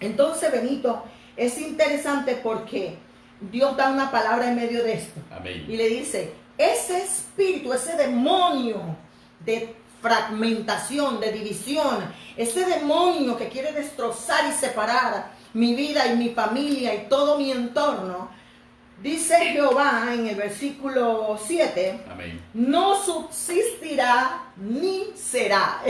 Entonces, Benito, es interesante porque Dios da una palabra en medio de esto. Amén. Y le dice, ese espíritu, ese demonio de fragmentación, de división, ese demonio que quiere destrozar y separar mi vida y mi familia y todo mi entorno, dice Jehová en el versículo 7, Amén. No subsistirá ni será.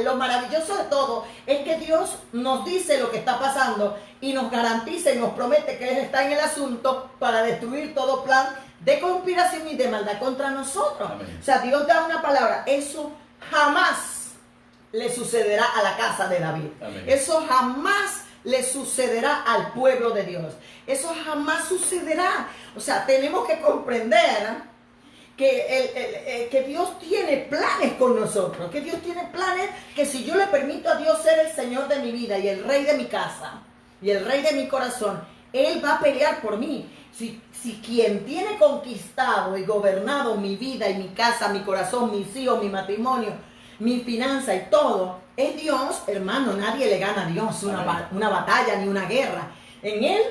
Lo maravilloso de todo es que Dios nos dice lo que está pasando y nos garantiza y nos promete que Él está en el asunto para destruir todo plan de conspiración y de maldad contra nosotros. Amén. O sea, Dios da una palabra, eso jamás le sucederá a la casa de David. Amén. Eso jamás le sucederá al pueblo de Dios. Eso jamás sucederá. O sea, tenemos que comprender que Dios tiene planes con nosotros, que Dios tiene planes que si yo le permito a Dios ser el Señor de mi vida y el Rey de mi casa y el Rey de mi corazón, Él va a pelear por mí. Si quien tiene conquistado y gobernado mi vida y mi casa, mi corazón, mis hijos, mi matrimonio, mi finanza y todo, es Dios, hermano, nadie le gana a Dios una batalla ni una guerra. En Él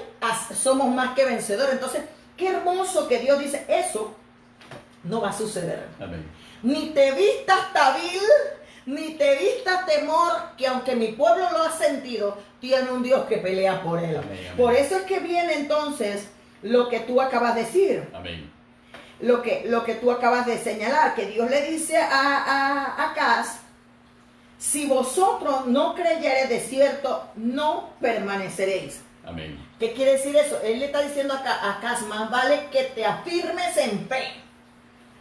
somos más que vencedores. Entonces, qué hermoso que Dios dice, eso no va a suceder. Amén. Ni te vistas tabil, ni te vistas temor, que aunque mi pueblo lo ha sentido, tiene un Dios que pelea por él. Amén, amén. Por eso es que viene entonces lo que tú acabas de decir. Amén. Lo que tú acabas de señalar, que Dios le dice a Acaz, si vosotros no creyereis de cierto, no permaneceréis. Amén. ¿Qué quiere decir eso? Él le está diciendo a Acaz, más vale que te afirmes en fe.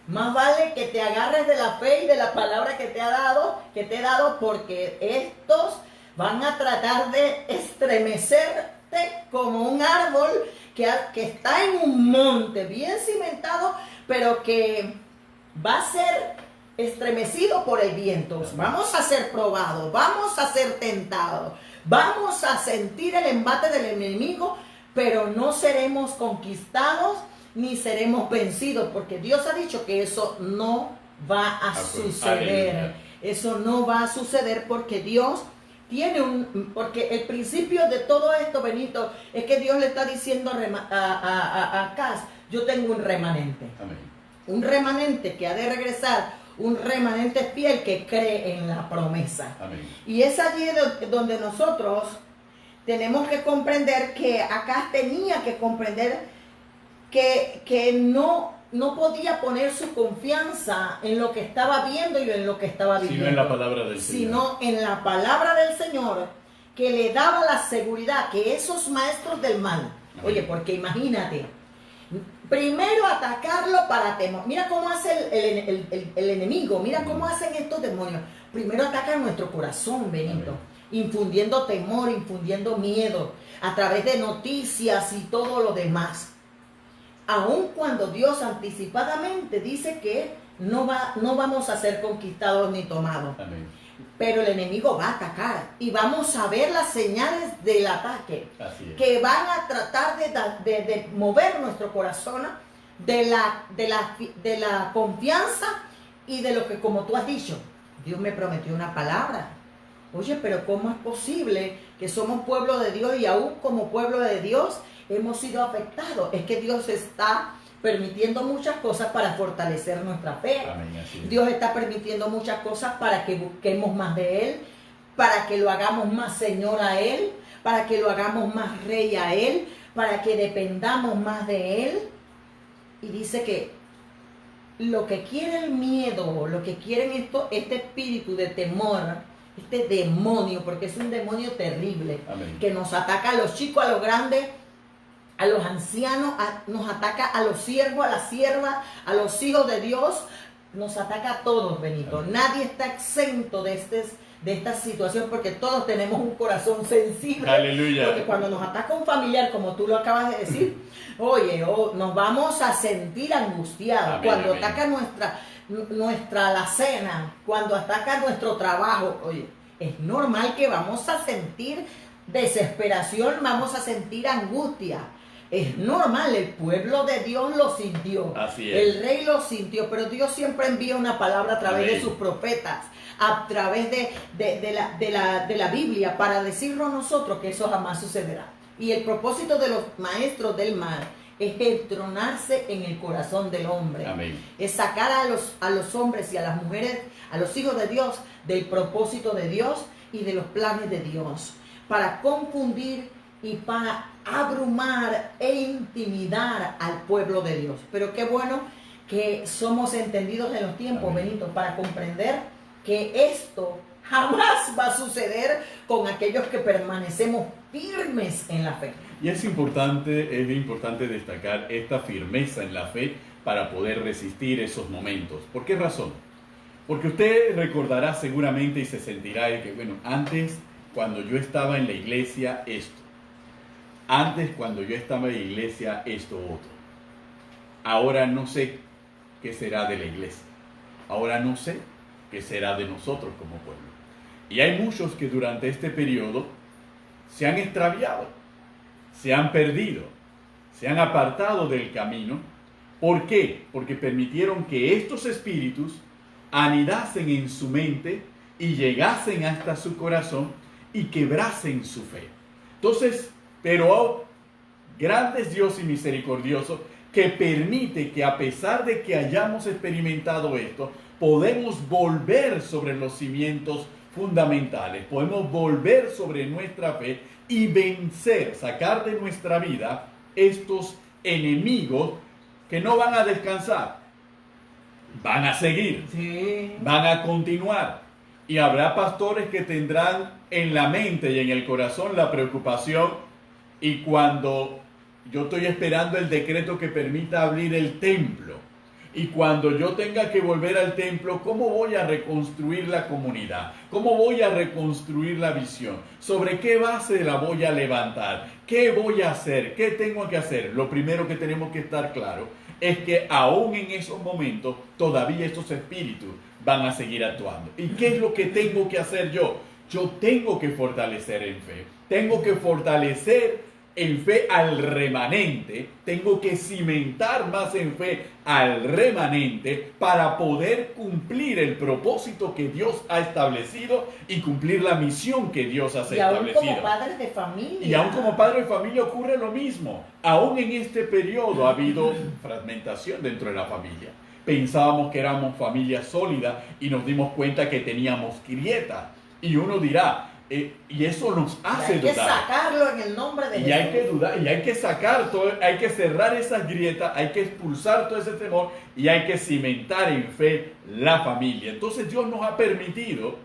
Más vale que te agarres de la fe y de la palabra que te he dado, porque estos van a tratar de estremecerte como un árbol que está en un monte bien cimentado, pero que va a ser estremecido por el viento. Vamos a ser probados, vamos a ser tentados, vamos a sentir el embate del enemigo, pero no seremos conquistados ni seremos vencidos, porque Dios ha dicho que eso no va a suceder. Eso no va a suceder porque Dios tiene porque el principio de todo esto, Benito, es que Dios le está diciendo a Acaz, yo tengo un remanente. Amén. Un remanente que ha de regresar, un remanente fiel que cree en la promesa. Amén. Y es allí donde nosotros tenemos que comprender que Acaz tenía que comprender que no podía poner su confianza en lo que estaba viendo y en lo que estaba viviendo, sino en la palabra del Señor. Sino en la palabra del Señor, que le daba la seguridad que esos maestros del mal, oye, porque imagínate, primero atacarlo para temor. Mira cómo hace el enemigo, mira cómo hacen estos demonios. Primero atacan nuestro corazón, Benito, infundiendo temor, infundiendo miedo, a través de noticias y todo lo demás. Aun cuando Dios anticipadamente dice que no vamos a ser conquistados ni tomados. Amén. Pero el enemigo va a atacar y vamos a ver las señales del ataque. Así es. Que van a tratar de mover nuestro corazón de la confianza y de lo que, como tú has dicho, Dios me prometió una palabra. Oye, pero ¿cómo es posible que somos pueblo de Dios y aún como pueblo de Dios hemos sido afectados? Es que Dios está permitiendo muchas cosas para fortalecer nuestra fe. Amén, así es. Dios está permitiendo muchas cosas para que busquemos más de Él, para que lo hagamos más Señor a Él, para que lo hagamos más Rey a Él, para que dependamos más de Él. Y dice que lo que quiere el miedo, lo que quieren este espíritu de temor, este demonio, porque es un demonio terrible, Amén. que nos ataca a los chicos, a los grandes, a los ancianos, nos ataca a los siervos, a las siervas, a los hijos de Dios, nos ataca a todos, Benito. Amén. Nadie está exento de esta situación, porque todos tenemos un corazón sensible. Aleluya. Porque cuando nos ataca un familiar, como tú lo acabas de decir, oye, nos vamos a sentir angustiados. Amén, Cuando amén. ataca nuestra alacena, cuando ataca nuestro trabajo, oye, es normal que vamos a sentir desesperación, vamos a sentir angustia. Es normal, el pueblo de Dios lo sintió. Así es. El rey lo sintió, pero Dios siempre envía una palabra a través Amén. de sus profetas, a través de la Biblia, para decirnos a nosotros que eso jamás sucederá. Y el propósito de los maestros del mal es entronarse en el corazón del hombre. Amén. Es sacar a los hombres y a las mujeres, a los hijos de Dios, del propósito de Dios y de los planes de Dios, para confundir y para abrumar e intimidar al pueblo de Dios. Pero qué bueno que somos entendidos en los tiempos, Amén. Benito, para comprender que esto jamás va a suceder con aquellos que permanecemos firmes en la fe. Y es importante destacar esta firmeza en la fe para poder resistir esos momentos. ¿Por qué razón? Porque usted recordará seguramente y se sentirá de que, bueno, antes cuando yo estaba en la iglesia esto, antes cuando yo estaba en la iglesia esto otro, ahora no sé qué será de la iglesia, ahora no sé qué será de nosotros como pueblo. Y hay muchos que durante este periodo se han extraviado, se han perdido, se han apartado del camino. ¿Por qué? Porque permitieron que estos espíritus anidasen en su mente y llegasen hasta su corazón y quebrasen su fe. Entonces, pero grande es Dios y misericordioso, que permite que a pesar de que hayamos experimentado esto, podemos volver sobre los cimientos fundamentales, podemos volver sobre nuestra fe y vencer, sacar de nuestra vida estos enemigos que no van a descansar, van a seguir, van a continuar. Y habrá pastores que tendrán en la mente y en el corazón la preocupación, y cuando yo estoy esperando el decreto que permita abrir el templo, y cuando yo tenga que volver al templo, ¿cómo voy a reconstruir la comunidad? ¿Cómo voy a reconstruir la visión? ¿Sobre qué base la voy a levantar? ¿Qué voy a hacer? ¿Qué tengo que hacer? Lo primero que tenemos que estar claro es que aún en esos momentos todavía estos espíritus van a seguir actuando. ¿Y qué es lo que tengo que hacer yo? Yo tengo que fortalecer en fe. Tengo que fortalecer en fe al remanente, tengo que cimentar más en fe al remanente para poder cumplir el propósito que Dios ha establecido y cumplir la misión que Dios ha establecido. Y aún como padres de familia. Y aún como padre de familia ocurre lo mismo. Aún en este periodo ha habido fragmentación dentro de la familia. Pensábamos que éramos familia sólida y nos dimos cuenta que teníamos grietas. Y uno dirá, y eso nos hace dudar. Hay que sacarlo en el nombre de Jesús. Y hay que dudar, y hay que sacar todo, hay que cerrar esas grietas, hay que expulsar todo ese temor y hay que cimentar en fe la familia. Entonces Dios nos ha permitido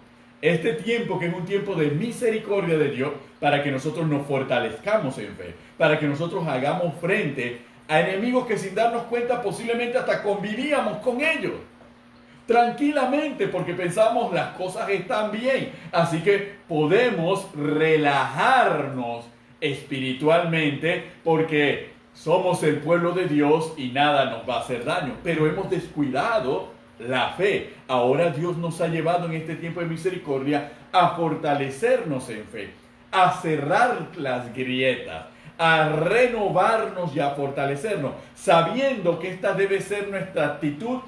este tiempo, que es un tiempo de misericordia de Dios, para que nosotros nos fortalezcamos en fe, para que nosotros hagamos frente a enemigos que sin darnos cuenta posiblemente hasta convivíamos con ellos tranquilamente, porque pensamos las cosas están bien, así que podemos relajarnos espiritualmente porque somos el pueblo de Dios y nada nos va a hacer daño, pero hemos descuidado la fe. Ahora Dios nos ha llevado en este tiempo de misericordia a fortalecernos en fe, a cerrar las grietas, a renovarnos y a fortalecernos, sabiendo que esta debe ser nuestra actitud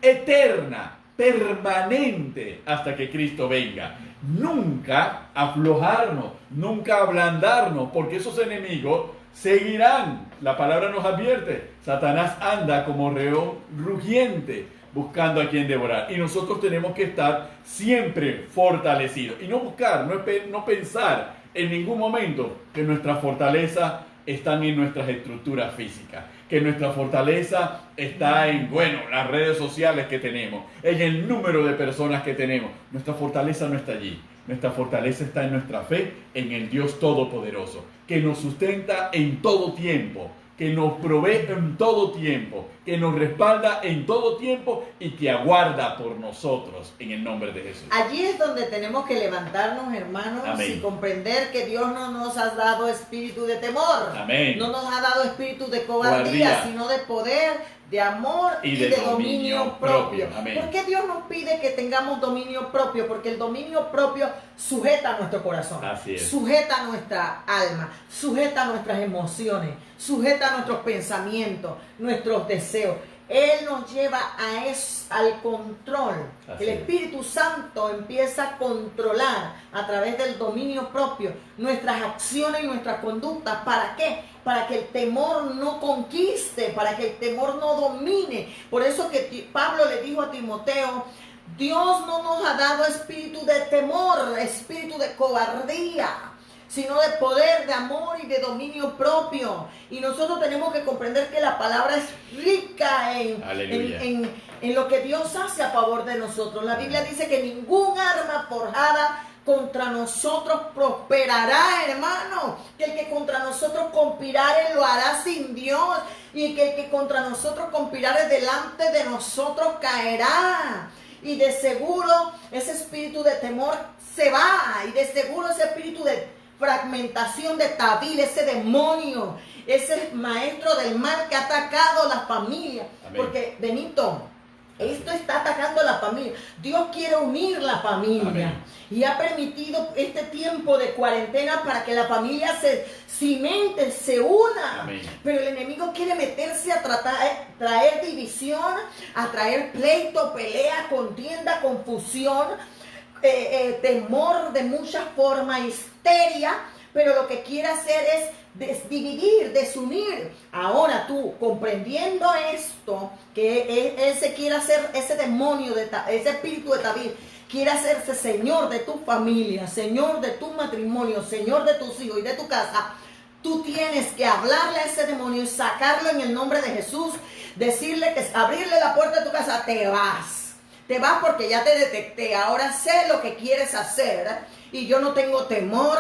eterna, permanente, hasta que Cristo venga. Nunca aflojarnos, nunca ablandarnos, porque esos enemigos seguirán. La palabra nos advierte, Satanás anda como león rugiente, buscando a quien devorar. Y nosotros tenemos que estar siempre fortalecidos. Y no buscar, no pensar en ningún momento que nuestra fortaleza están en nuestras estructuras físicas, que nuestra fortaleza está en, las redes sociales que tenemos, en el número de personas que tenemos. Nuestra fortaleza no está allí. Nuestra fortaleza está en nuestra fe, en el Dios Todopoderoso, que nos sustenta en todo tiempo, que nos provee en todo tiempo, que nos respalda en todo tiempo y que aguarda por nosotros en el nombre de Jesús. Allí es donde tenemos que levantarnos, hermanos, Amén. Y comprender que Dios no nos ha dado espíritu de temor. Amén. No nos ha dado espíritu de cobardía, sino de poder, de amor y de dominio propio. Amén. ¿Por qué Dios nos pide que tengamos dominio propio? Porque el dominio propio sujeta nuestro corazón, Así es. Sujeta nuestra alma, sujeta nuestras emociones, sujeta nuestros pensamientos, nuestros deseos. Él nos lleva al control. Así El es. Espíritu Santo empieza a controlar a través del dominio propio nuestras acciones y nuestras conductas. ¿Para qué? Para que el temor no conquiste, para que el temor no domine. Por eso que Pablo le dijo a Timoteo, Dios no nos ha dado espíritu de temor, espíritu de cobardía, sino de poder, de amor y de dominio propio. Y nosotros tenemos que comprender que la palabra es rica en lo que Dios hace a favor de nosotros. La Biblia dice que ningún arma forjada contra nosotros prosperará, hermano. Que el que contra nosotros conspirare lo hará sin Dios. Y que el que contra nosotros conspirare delante de nosotros caerá. y de seguro ese espíritu de temor se va, y de seguro ese espíritu de fragmentación de Tabil, ese demonio, ese maestro del mal que ha atacado la familia. Amén. Porque, Benito, esto está atacando la familia. Dios quiere unir la familia. Amén. Y ha permitido este tiempo de cuarentena para que la familia se cimente, se una. Amén. Pero el enemigo quiere meterse a traer división, a traer pleito, pelea, contienda, confusión, temor de muchas formas, histeria. Pero lo que quiere hacer es dividir, desunir. Ahora tú, comprendiendo esto, que ese quiere hacer, ese demonio, ese espíritu de David, quiere hacerse señor de tu familia, señor de tu matrimonio, señor de tus hijos y de tu casa. Tú tienes que hablarle a ese demonio y sacarlo en el nombre de Jesús. Decirle que abrirle la puerta de tu casa, te vas. Te vas porque ya te detecté. Ahora sé lo que quieres hacer. Y yo no tengo temor.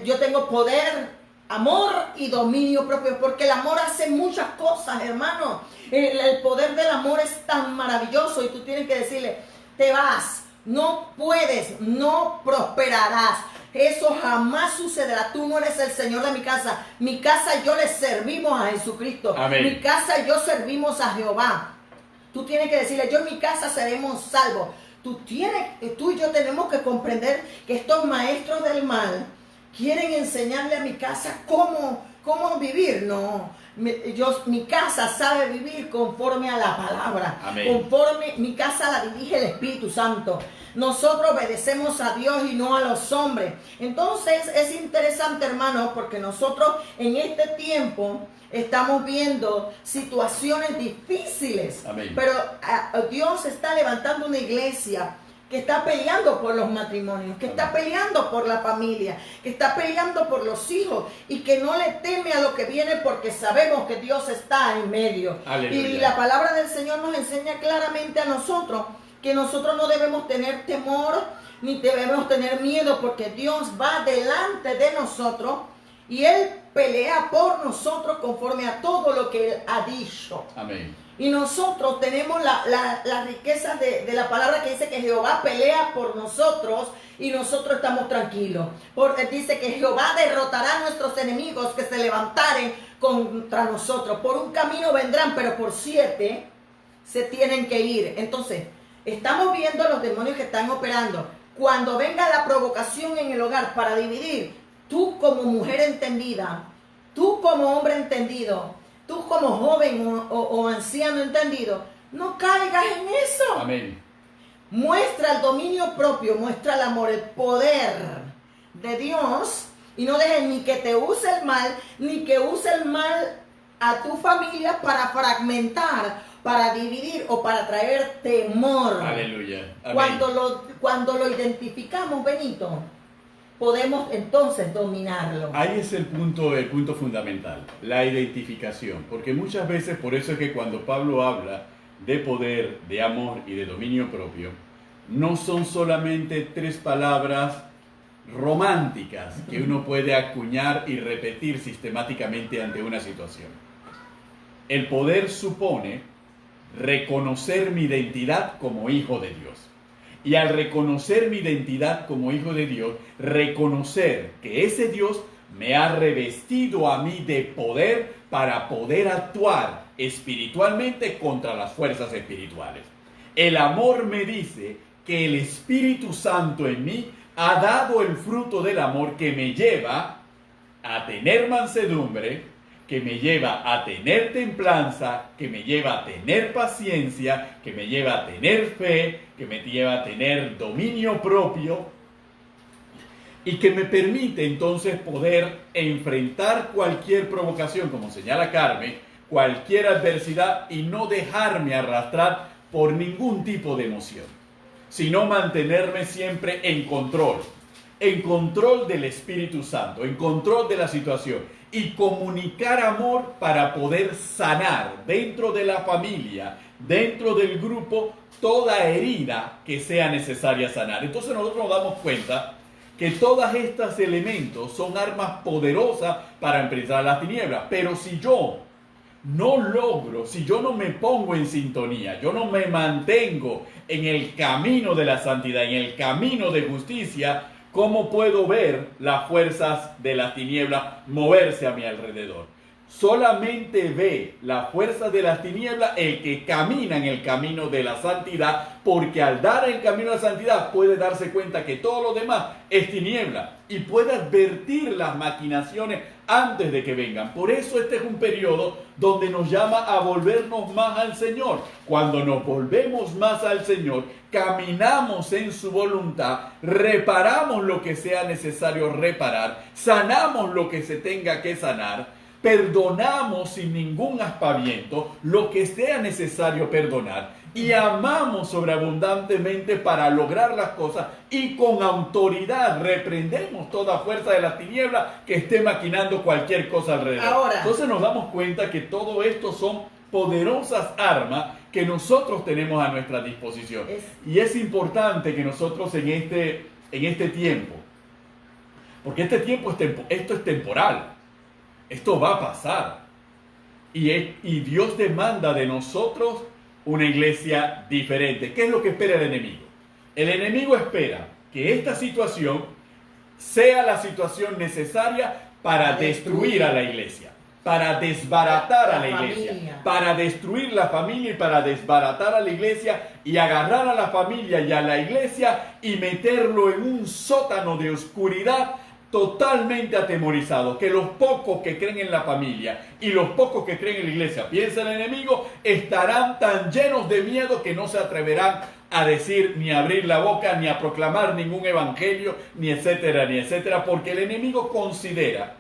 Yo tengo poder, amor y dominio propio. Porque el amor hace muchas cosas, hermano. El poder del amor es tan maravilloso. Y tú tienes que decirle, te vas. No puedes, no prosperarás. Eso jamás sucederá. Tú no eres el Señor de mi casa. Mi casa y yo le servimos a Jesucristo. Amén. Mi casa y yo servimos a Jehová. Tú tienes que decirle, yo en mi casa seremos salvos. Tú y yo tenemos que comprender que estos maestros del mal quieren enseñarle a mi casa cómo vivir. No, mi casa sabe vivir conforme a la palabra. Amén. Mi casa la dirige el Espíritu Santo. Nosotros obedecemos a Dios y no a los hombres. Entonces es interesante, hermano, porque nosotros en este tiempo estamos viendo situaciones difíciles. Amén. Pero Dios está levantando una iglesia que está peleando por los matrimonios, que está peleando por la familia, que está peleando por los hijos y que no le teme a lo que viene porque sabemos que Dios está en medio. Aleluya. Y la palabra del Señor nos enseña claramente a nosotros que nosotros no debemos tener temor ni debemos tener miedo porque Dios va delante de nosotros y Él pelea por nosotros conforme a todo lo que Él ha dicho. Amén. Y nosotros tenemos la riqueza de la palabra que dice que Jehová pelea por nosotros y nosotros estamos tranquilos. Porque dice que Jehová derrotará a nuestros enemigos que se levantaren contra nosotros. Por un camino vendrán, pero por 7 se tienen que ir. Entonces, estamos viendo los demonios que están operando. Cuando venga la provocación en el hogar para dividir, tú como mujer entendida, tú como hombre entendido, tú como joven o anciano entendido, no caigas en eso. Amén. Muestra el dominio propio, muestra el amor, el poder de Dios y no dejes ni que te use el mal, ni que use el mal a tu familia para fragmentar, para dividir o para traer temor. Aleluya. Amén. Cuando lo identificamos, Benito, podemos entonces dominarlo. Ahí es el punto fundamental, la identificación. Porque muchas veces, por eso es que cuando Pablo habla de poder, de amor y de dominio propio, no son solamente 3 palabras románticas que uno puede acuñar y repetir sistemáticamente ante una situación. El poder supone reconocer mi identidad como hijo de Dios. Y al reconocer mi identidad como hijo de Dios, reconocer que ese Dios me ha revestido a mí de poder para poder actuar espiritualmente contra las fuerzas espirituales. El amor me dice que el Espíritu Santo en mí ha dado el fruto del amor que me lleva a tener mansedumbre, que me lleva a tener templanza, que me lleva a tener paciencia, que me lleva a tener fe, que me lleva a tener dominio propio y que me permite entonces poder enfrentar cualquier provocación, como señala Carmen, cualquier adversidad y no dejarme arrastrar por ningún tipo de emoción, sino mantenerme siempre en control del Espíritu Santo, en control de la situación. Y comunicar amor para poder sanar dentro de la familia, dentro del grupo, toda herida que sea necesaria sanar. Entonces nosotros nos damos cuenta que todos estos elementos son armas poderosas para enfrentar las tinieblas. Pero si yo no logro, si yo no me pongo en sintonía, yo no me mantengo en el camino de la santidad, en el camino de justicia, ¿cómo puedo ver las fuerzas de las tinieblas moverse a mi alrededor? Solamente ve las fuerzas de las tinieblas el que camina en el camino de la santidad, porque al dar el camino de la santidad puede darse cuenta que todo lo demás es tiniebla y puede advertir las maquinaciones antes de que vengan. Por eso este es un periodo donde nos llama a volvernos más al Señor. Cuando nos volvemos más al Señor, caminamos en su voluntad, reparamos lo que sea necesario reparar, sanamos lo que se tenga que sanar, perdonamos sin ningún aspaviento lo que sea necesario perdonar y amamos sobreabundantemente para lograr las cosas, y con autoridad reprendemos toda fuerza de la tiniebla que esté maquinando cualquier cosa alrededor. Ahora, entonces nos damos cuenta que todo esto son poderosas armas que nosotros tenemos a nuestra disposición. Y es importante que nosotros en este tiempo, porque este tiempo esto es temporal. Esto va a pasar. Y Dios demanda de nosotros una iglesia diferente. ¿Qué es lo que espera el enemigo? El enemigo espera que esta situación sea la situación necesaria para destruir a la iglesia, para desbaratar a la iglesia, para destruir la familia y para desbaratar a la iglesia y agarrar a la familia y a la iglesia y meterlo en un sótano de oscuridad totalmente atemorizado, que los pocos que creen en la familia y los pocos que creen en la iglesia, piensa el enemigo, estarán tan llenos de miedo que no se atreverán a decir, ni a abrir la boca, ni a proclamar ningún evangelio, ni etcétera, porque el enemigo considera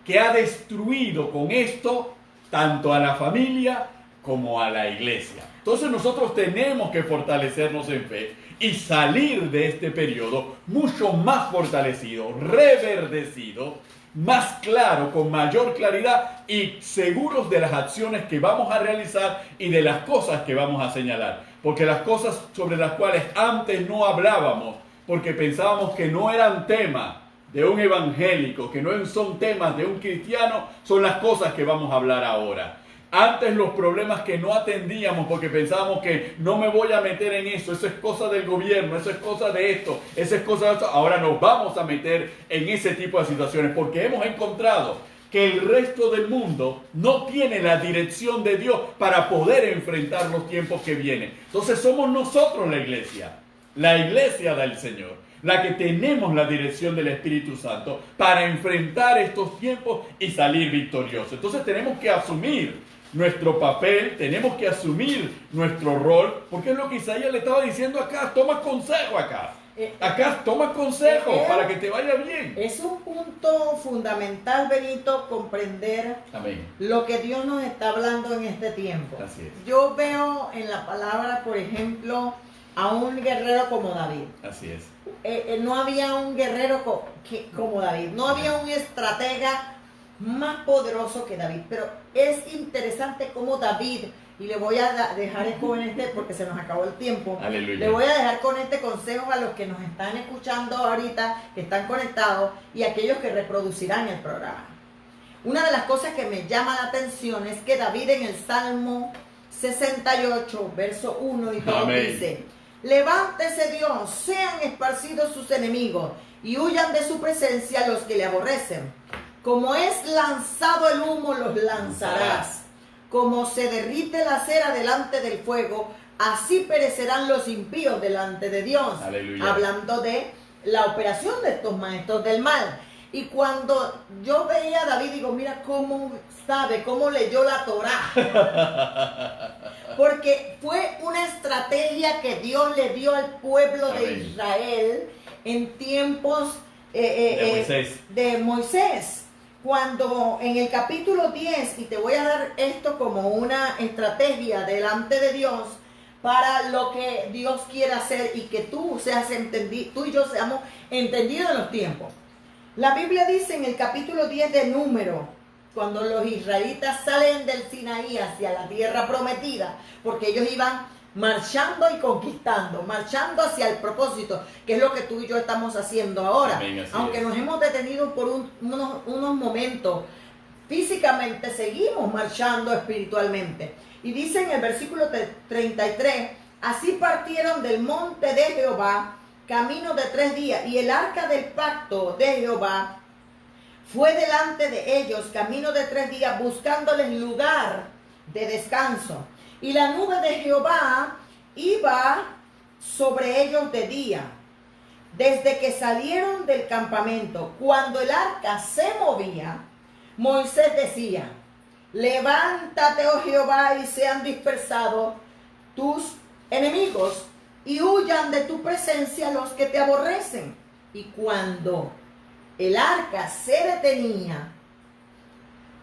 que ha destruido con esto tanto a la familia como a la iglesia. Entonces nosotros tenemos que fortalecernos en fe y salir de este periodo mucho más fortalecido, reverdecido, más claro, con mayor claridad y seguros de las acciones que vamos a realizar y de las cosas que vamos a señalar. Porque las cosas sobre las cuales antes no hablábamos, porque pensábamos que no eran tema de un evangélico, que no son temas de un cristiano, son las cosas que vamos a hablar ahora. Antes los problemas que no atendíamos porque pensábamos que no me voy a meter en eso es cosa del gobierno, eso es cosa de esto, eso es cosa de esto. Ahora nos vamos a meter en ese tipo de situaciones porque hemos encontrado que el resto del mundo no tiene la dirección de Dios para poder enfrentar los tiempos que vienen. Entonces somos nosotros la iglesia del Señor, la que tenemos la dirección del Espíritu Santo para enfrentar estos tiempos y salir victoriosos. Entonces tenemos que asumir nuestro papel, tenemos que asumir nuestro rol, porque es lo que Isaías le estaba diciendo acá. Toma consejo acá. Toma consejo para que te vaya bien. Es un punto fundamental, Benito, comprender lo que Dios nos está hablando en este tiempo. Así es. Yo veo en la palabra, por ejemplo, a un guerrero como David. Así es. No había un guerrero como David, no había un estratega más poderoso que David, pero es interesante cómo David, y le voy a dejar con porque se nos acabó el tiempo. Aleluya. Le voy a dejar con este consejo a los que nos están escuchando ahorita, que están conectados, y a aquellos que reproducirán el programa. Una de las cosas que me llama la atención es que David en el Salmo 68, verso 1 y 2 dice: levántese Dios, sean esparcidos sus enemigos y huyan de su presencia los que le aborrecen. Como es lanzado el humo, los lanzarás. Como se derrite la cera delante del fuego, así perecerán los impíos delante de Dios. Aleluya. Hablando de la operación de estos maestros del mal. Y cuando yo veía a David, digo, mira cómo sabe, cómo leyó la Torá. Porque fue una estrategia que Dios le dio al pueblo de Israel en tiempos de Moisés. Cuando en el capítulo 10, y te voy a dar esto como una estrategia delante de Dios para lo que Dios quiere hacer y que tú y yo seamos entendidos en los tiempos. La Biblia dice en el capítulo 10 de Número, cuando los israelitas salen del Sinaí hacia la tierra prometida, porque ellos iban marchando y conquistando, marchando hacia el propósito, que es lo que tú y yo estamos haciendo ahora. Amén, aunque nos hemos detenido por unos momentos físicamente, seguimos marchando espiritualmente. Y dice en el versículo 33, así partieron del monte de Jehová, camino de 3 días, y el arca del pacto de Jehová fue delante de ellos, camino de 3 días, buscándoles lugar de descanso. Y la nube de Jehová iba sobre ellos de día, desde que salieron del campamento. Cuando el arca se movía, Moisés decía, levántate, oh Jehová, y sean dispersados tus enemigos, y huyan de tu presencia los que te aborrecen. Y cuando el arca se detenía,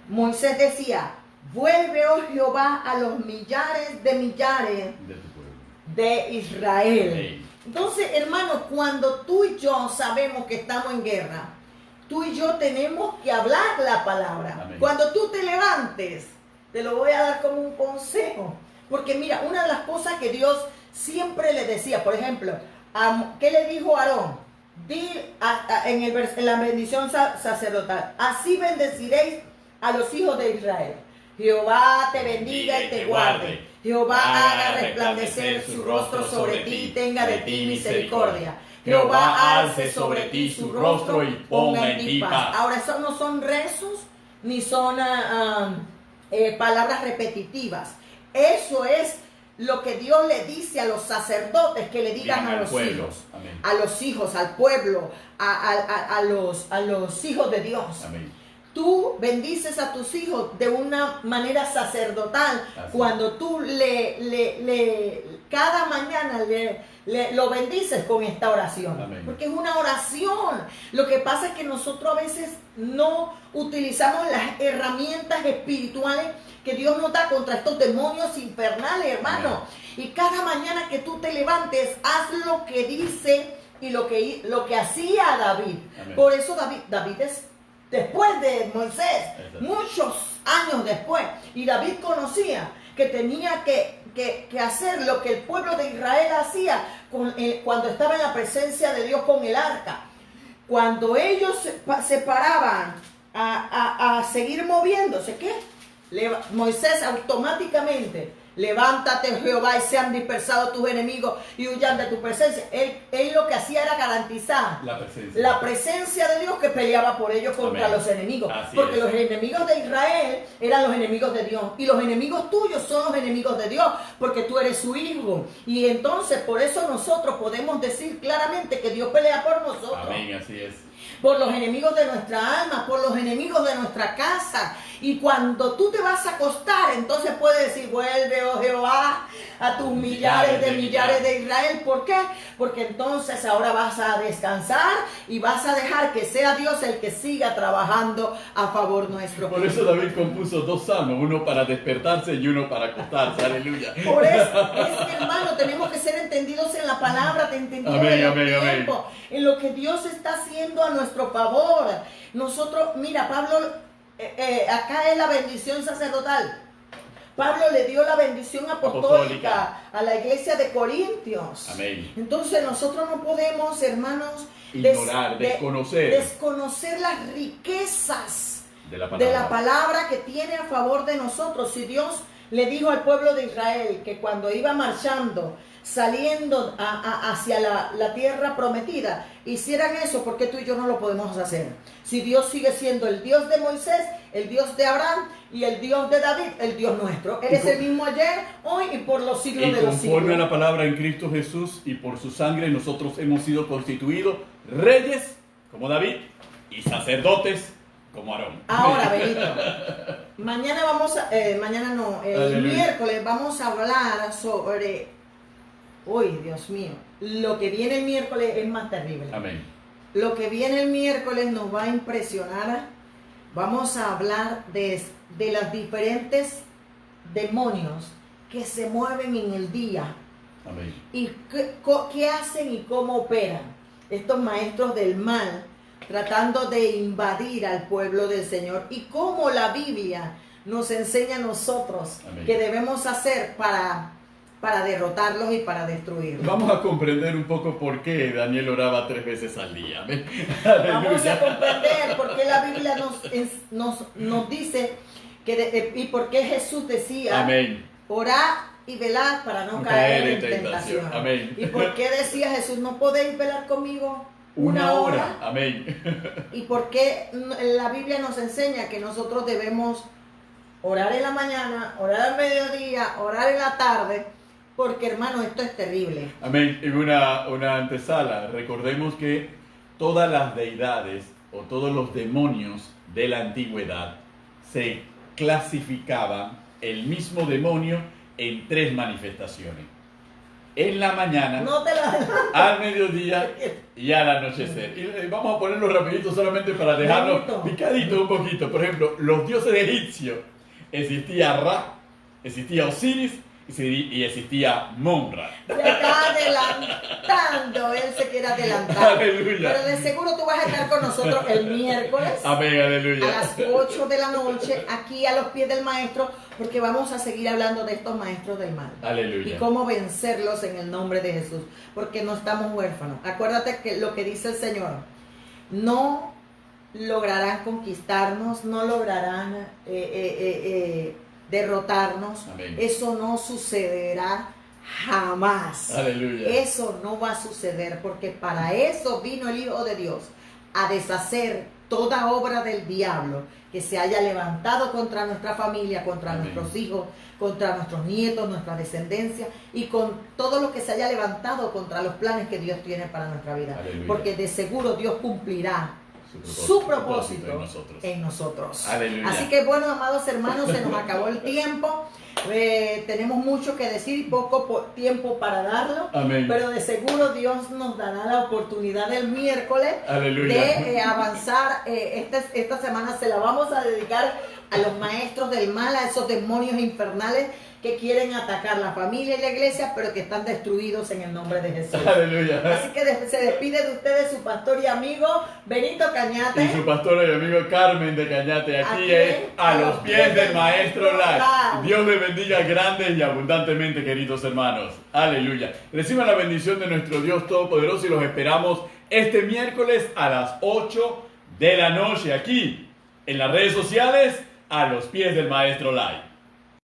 Moisés decía, vuelve, oh Jehová, a los millares de tu pueblo de Israel. Amén. Entonces, hermanos, cuando tú y yo sabemos que estamos en guerra, tú y yo tenemos que hablar la palabra. Amén. Cuando tú te levantes, te lo voy a dar como un consejo. Porque mira, una de las cosas que Dios siempre le decía, por ejemplo, ¿qué le dijo a Aarón? En la bendición sacerdotal, así bendeciréis a los hijos de Israel. Jehová te bendiga y te guarde. Jehová haga resplandecer su rostro sobre ti y tenga de ti misericordia. Jehová alce sobre ti su rostro y ponga en ti paz. Ahora, eso no son rezos ni son palabras repetitivas. Eso es lo que Dios le dice a los sacerdotes que le digan a los hijos. Amén. A los hijos, al pueblo, a los hijos de Dios. Amén. Tú bendices a tus hijos de una manera sacerdotal. Así. Cuando tú cada mañana lo bendices con esta oración. Amén. Porque es una oración. Lo que pasa es que nosotros a veces no utilizamos las herramientas espirituales que Dios nos da contra estos demonios infernales, hermano. Amén. Y cada mañana que tú te levantes, haz lo que dice y lo que hacía David. Amén. Por eso David es después de Moisés, muchos años después. Y David conocía que tenía que hacer lo que el pueblo de Israel hacía cuando estaba en la presencia de Dios con el arca. Cuando ellos se paraban a seguir moviéndose, ¿qué? Moisés automáticamente, levántate, Jehová, y sean dispersados tus enemigos y huyan de tu presencia. Él lo que hacía era garantizar la presencia de Dios que peleaba por ellos contra Amén. Los enemigos. Así porque es. Los enemigos de Israel eran los enemigos de Dios. Y los enemigos tuyos son los enemigos de Dios, porque tú eres su hijo. Y entonces por eso nosotros podemos decir claramente que Dios pelea por nosotros. Amén, así es. Por los enemigos de nuestra alma, por los enemigos de nuestra casa. Y cuando tú te vas a acostar, entonces puedes decir, vuelve, oh Jehová, a tus millares de Israel. ¿Por qué? Porque entonces ahora vas a descansar y vas a dejar que sea Dios el que siga trabajando a favor nuestro. Por eso David compuso 2 salmos, uno para despertarse y uno para acostarse. Aleluya. Por eso, hermano, tenemos que ser entendidos en la palabra, entendidos en el tiempo, en lo que Dios está haciendo a nuestro favor. Nosotros, mira, Pablo, acá es la bendición sacerdotal. Pablo le dio la bendición apostólica a la iglesia de Corintios. Amén. Entonces nosotros no podemos, hermanos, ignorar, desconocer las riquezas de la palabra que tiene a favor de nosotros. Si Dios le dijo al pueblo de Israel que cuando iba marchando, saliendo hacia la tierra prometida, hicieran eso, porque tú y yo no lo podemos hacer. Si Dios sigue siendo el Dios de Moisés, el Dios de Abraham y el Dios de David, el Dios nuestro. Él es el mismo ayer, hoy y por los siglos de los siglos. Y conforme a la palabra en Cristo Jesús y por su sangre, nosotros hemos sido constituidos reyes como David y sacerdotes como Aarón. Ahora, Benito, mañana el miércoles vamos a hablar sobre... Uy, Dios mío, lo que viene el miércoles es más terrible. Amén. Lo que viene el miércoles nos va a impresionar. Vamos a hablar de los diferentes demonios que se mueven en el día. Amén. Y qué hacen y cómo operan estos maestros del mal, tratando de invadir al pueblo del Señor. Y cómo la Biblia nos enseña a nosotros Amén. Que debemos hacer para para derrotarlos y para destruirlos. Vamos a comprender un poco por qué Daniel oraba 3 veces al día. Amén. Vamos a comprender por qué la Biblia nos dice y por qué Jesús decía, Amén. orad y velad para no caer en tentación. Amén. ¿Y por qué decía Jesús, no podéis velar conmigo una hora? Amén. ¿Y por qué la Biblia nos enseña que nosotros debemos orar en la mañana, orar al mediodía, orar en la tarde? Porque, hermano, esto es terrible. Amén. En una antesala, recordemos que todas las deidades o todos los demonios de la antigüedad se clasificaban el mismo demonio en 3 manifestaciones. En la mañana, al mediodía y al anochecer. Y vamos a ponerlo rapidito solamente para dejarlo picadito un poquito. Por ejemplo, los dioses egipcios, existía Ra, existía Osiris y existía Monra. Se está adelantando, él se quiere adelantar. Aleluya. Pero de seguro tú vas a estar con nosotros el miércoles. Amén, aleluya. A las 8 de la noche, aquí a los pies del maestro, porque vamos a seguir hablando de estos maestros del mal. Aleluya. Y cómo vencerlos en el nombre de Jesús, porque no estamos huérfanos. Acuérdate que lo que dice el Señor, no lograrán conquistarnos, no lograrán derrotarnos. Amén. Eso no sucederá jamás. Aleluya. Eso no va a suceder, porque para eso vino el Hijo de Dios, a deshacer toda obra del diablo que se haya levantado contra nuestra familia, contra Amén. nuestros hijos, contra nuestros nietos, nuestra descendencia, y con todo lo que se haya levantado contra los planes que Dios tiene para nuestra vida. Aleluya. Porque de seguro Dios cumplirá su propósito en nosotros. Aleluya. Así que bueno, amados hermanos, se nos acabó el tiempo. Tenemos mucho que decir y poco tiempo para darlo. Amén. Pero de seguro Dios nos dará la oportunidad el miércoles. Aleluya. De avanzar. Esta semana se la vamos a dedicar a los maestros del mal, a esos demonios infernales que quieren atacar la familia y la iglesia, pero que están destruidos en el nombre de Jesús. Aleluya. Así que se despide de ustedes su pastor y amigo Benito Cañate. Y su pastora y amigo Carmen de Cañate. Aquí es A los pies del Maestro Lai. Dios les bendiga grandes y abundantemente, queridos hermanos. Aleluya. Reciban la bendición de nuestro Dios Todopoderoso y los esperamos este miércoles a las 8 de la noche aquí en las redes sociales A los pies del Maestro Lai.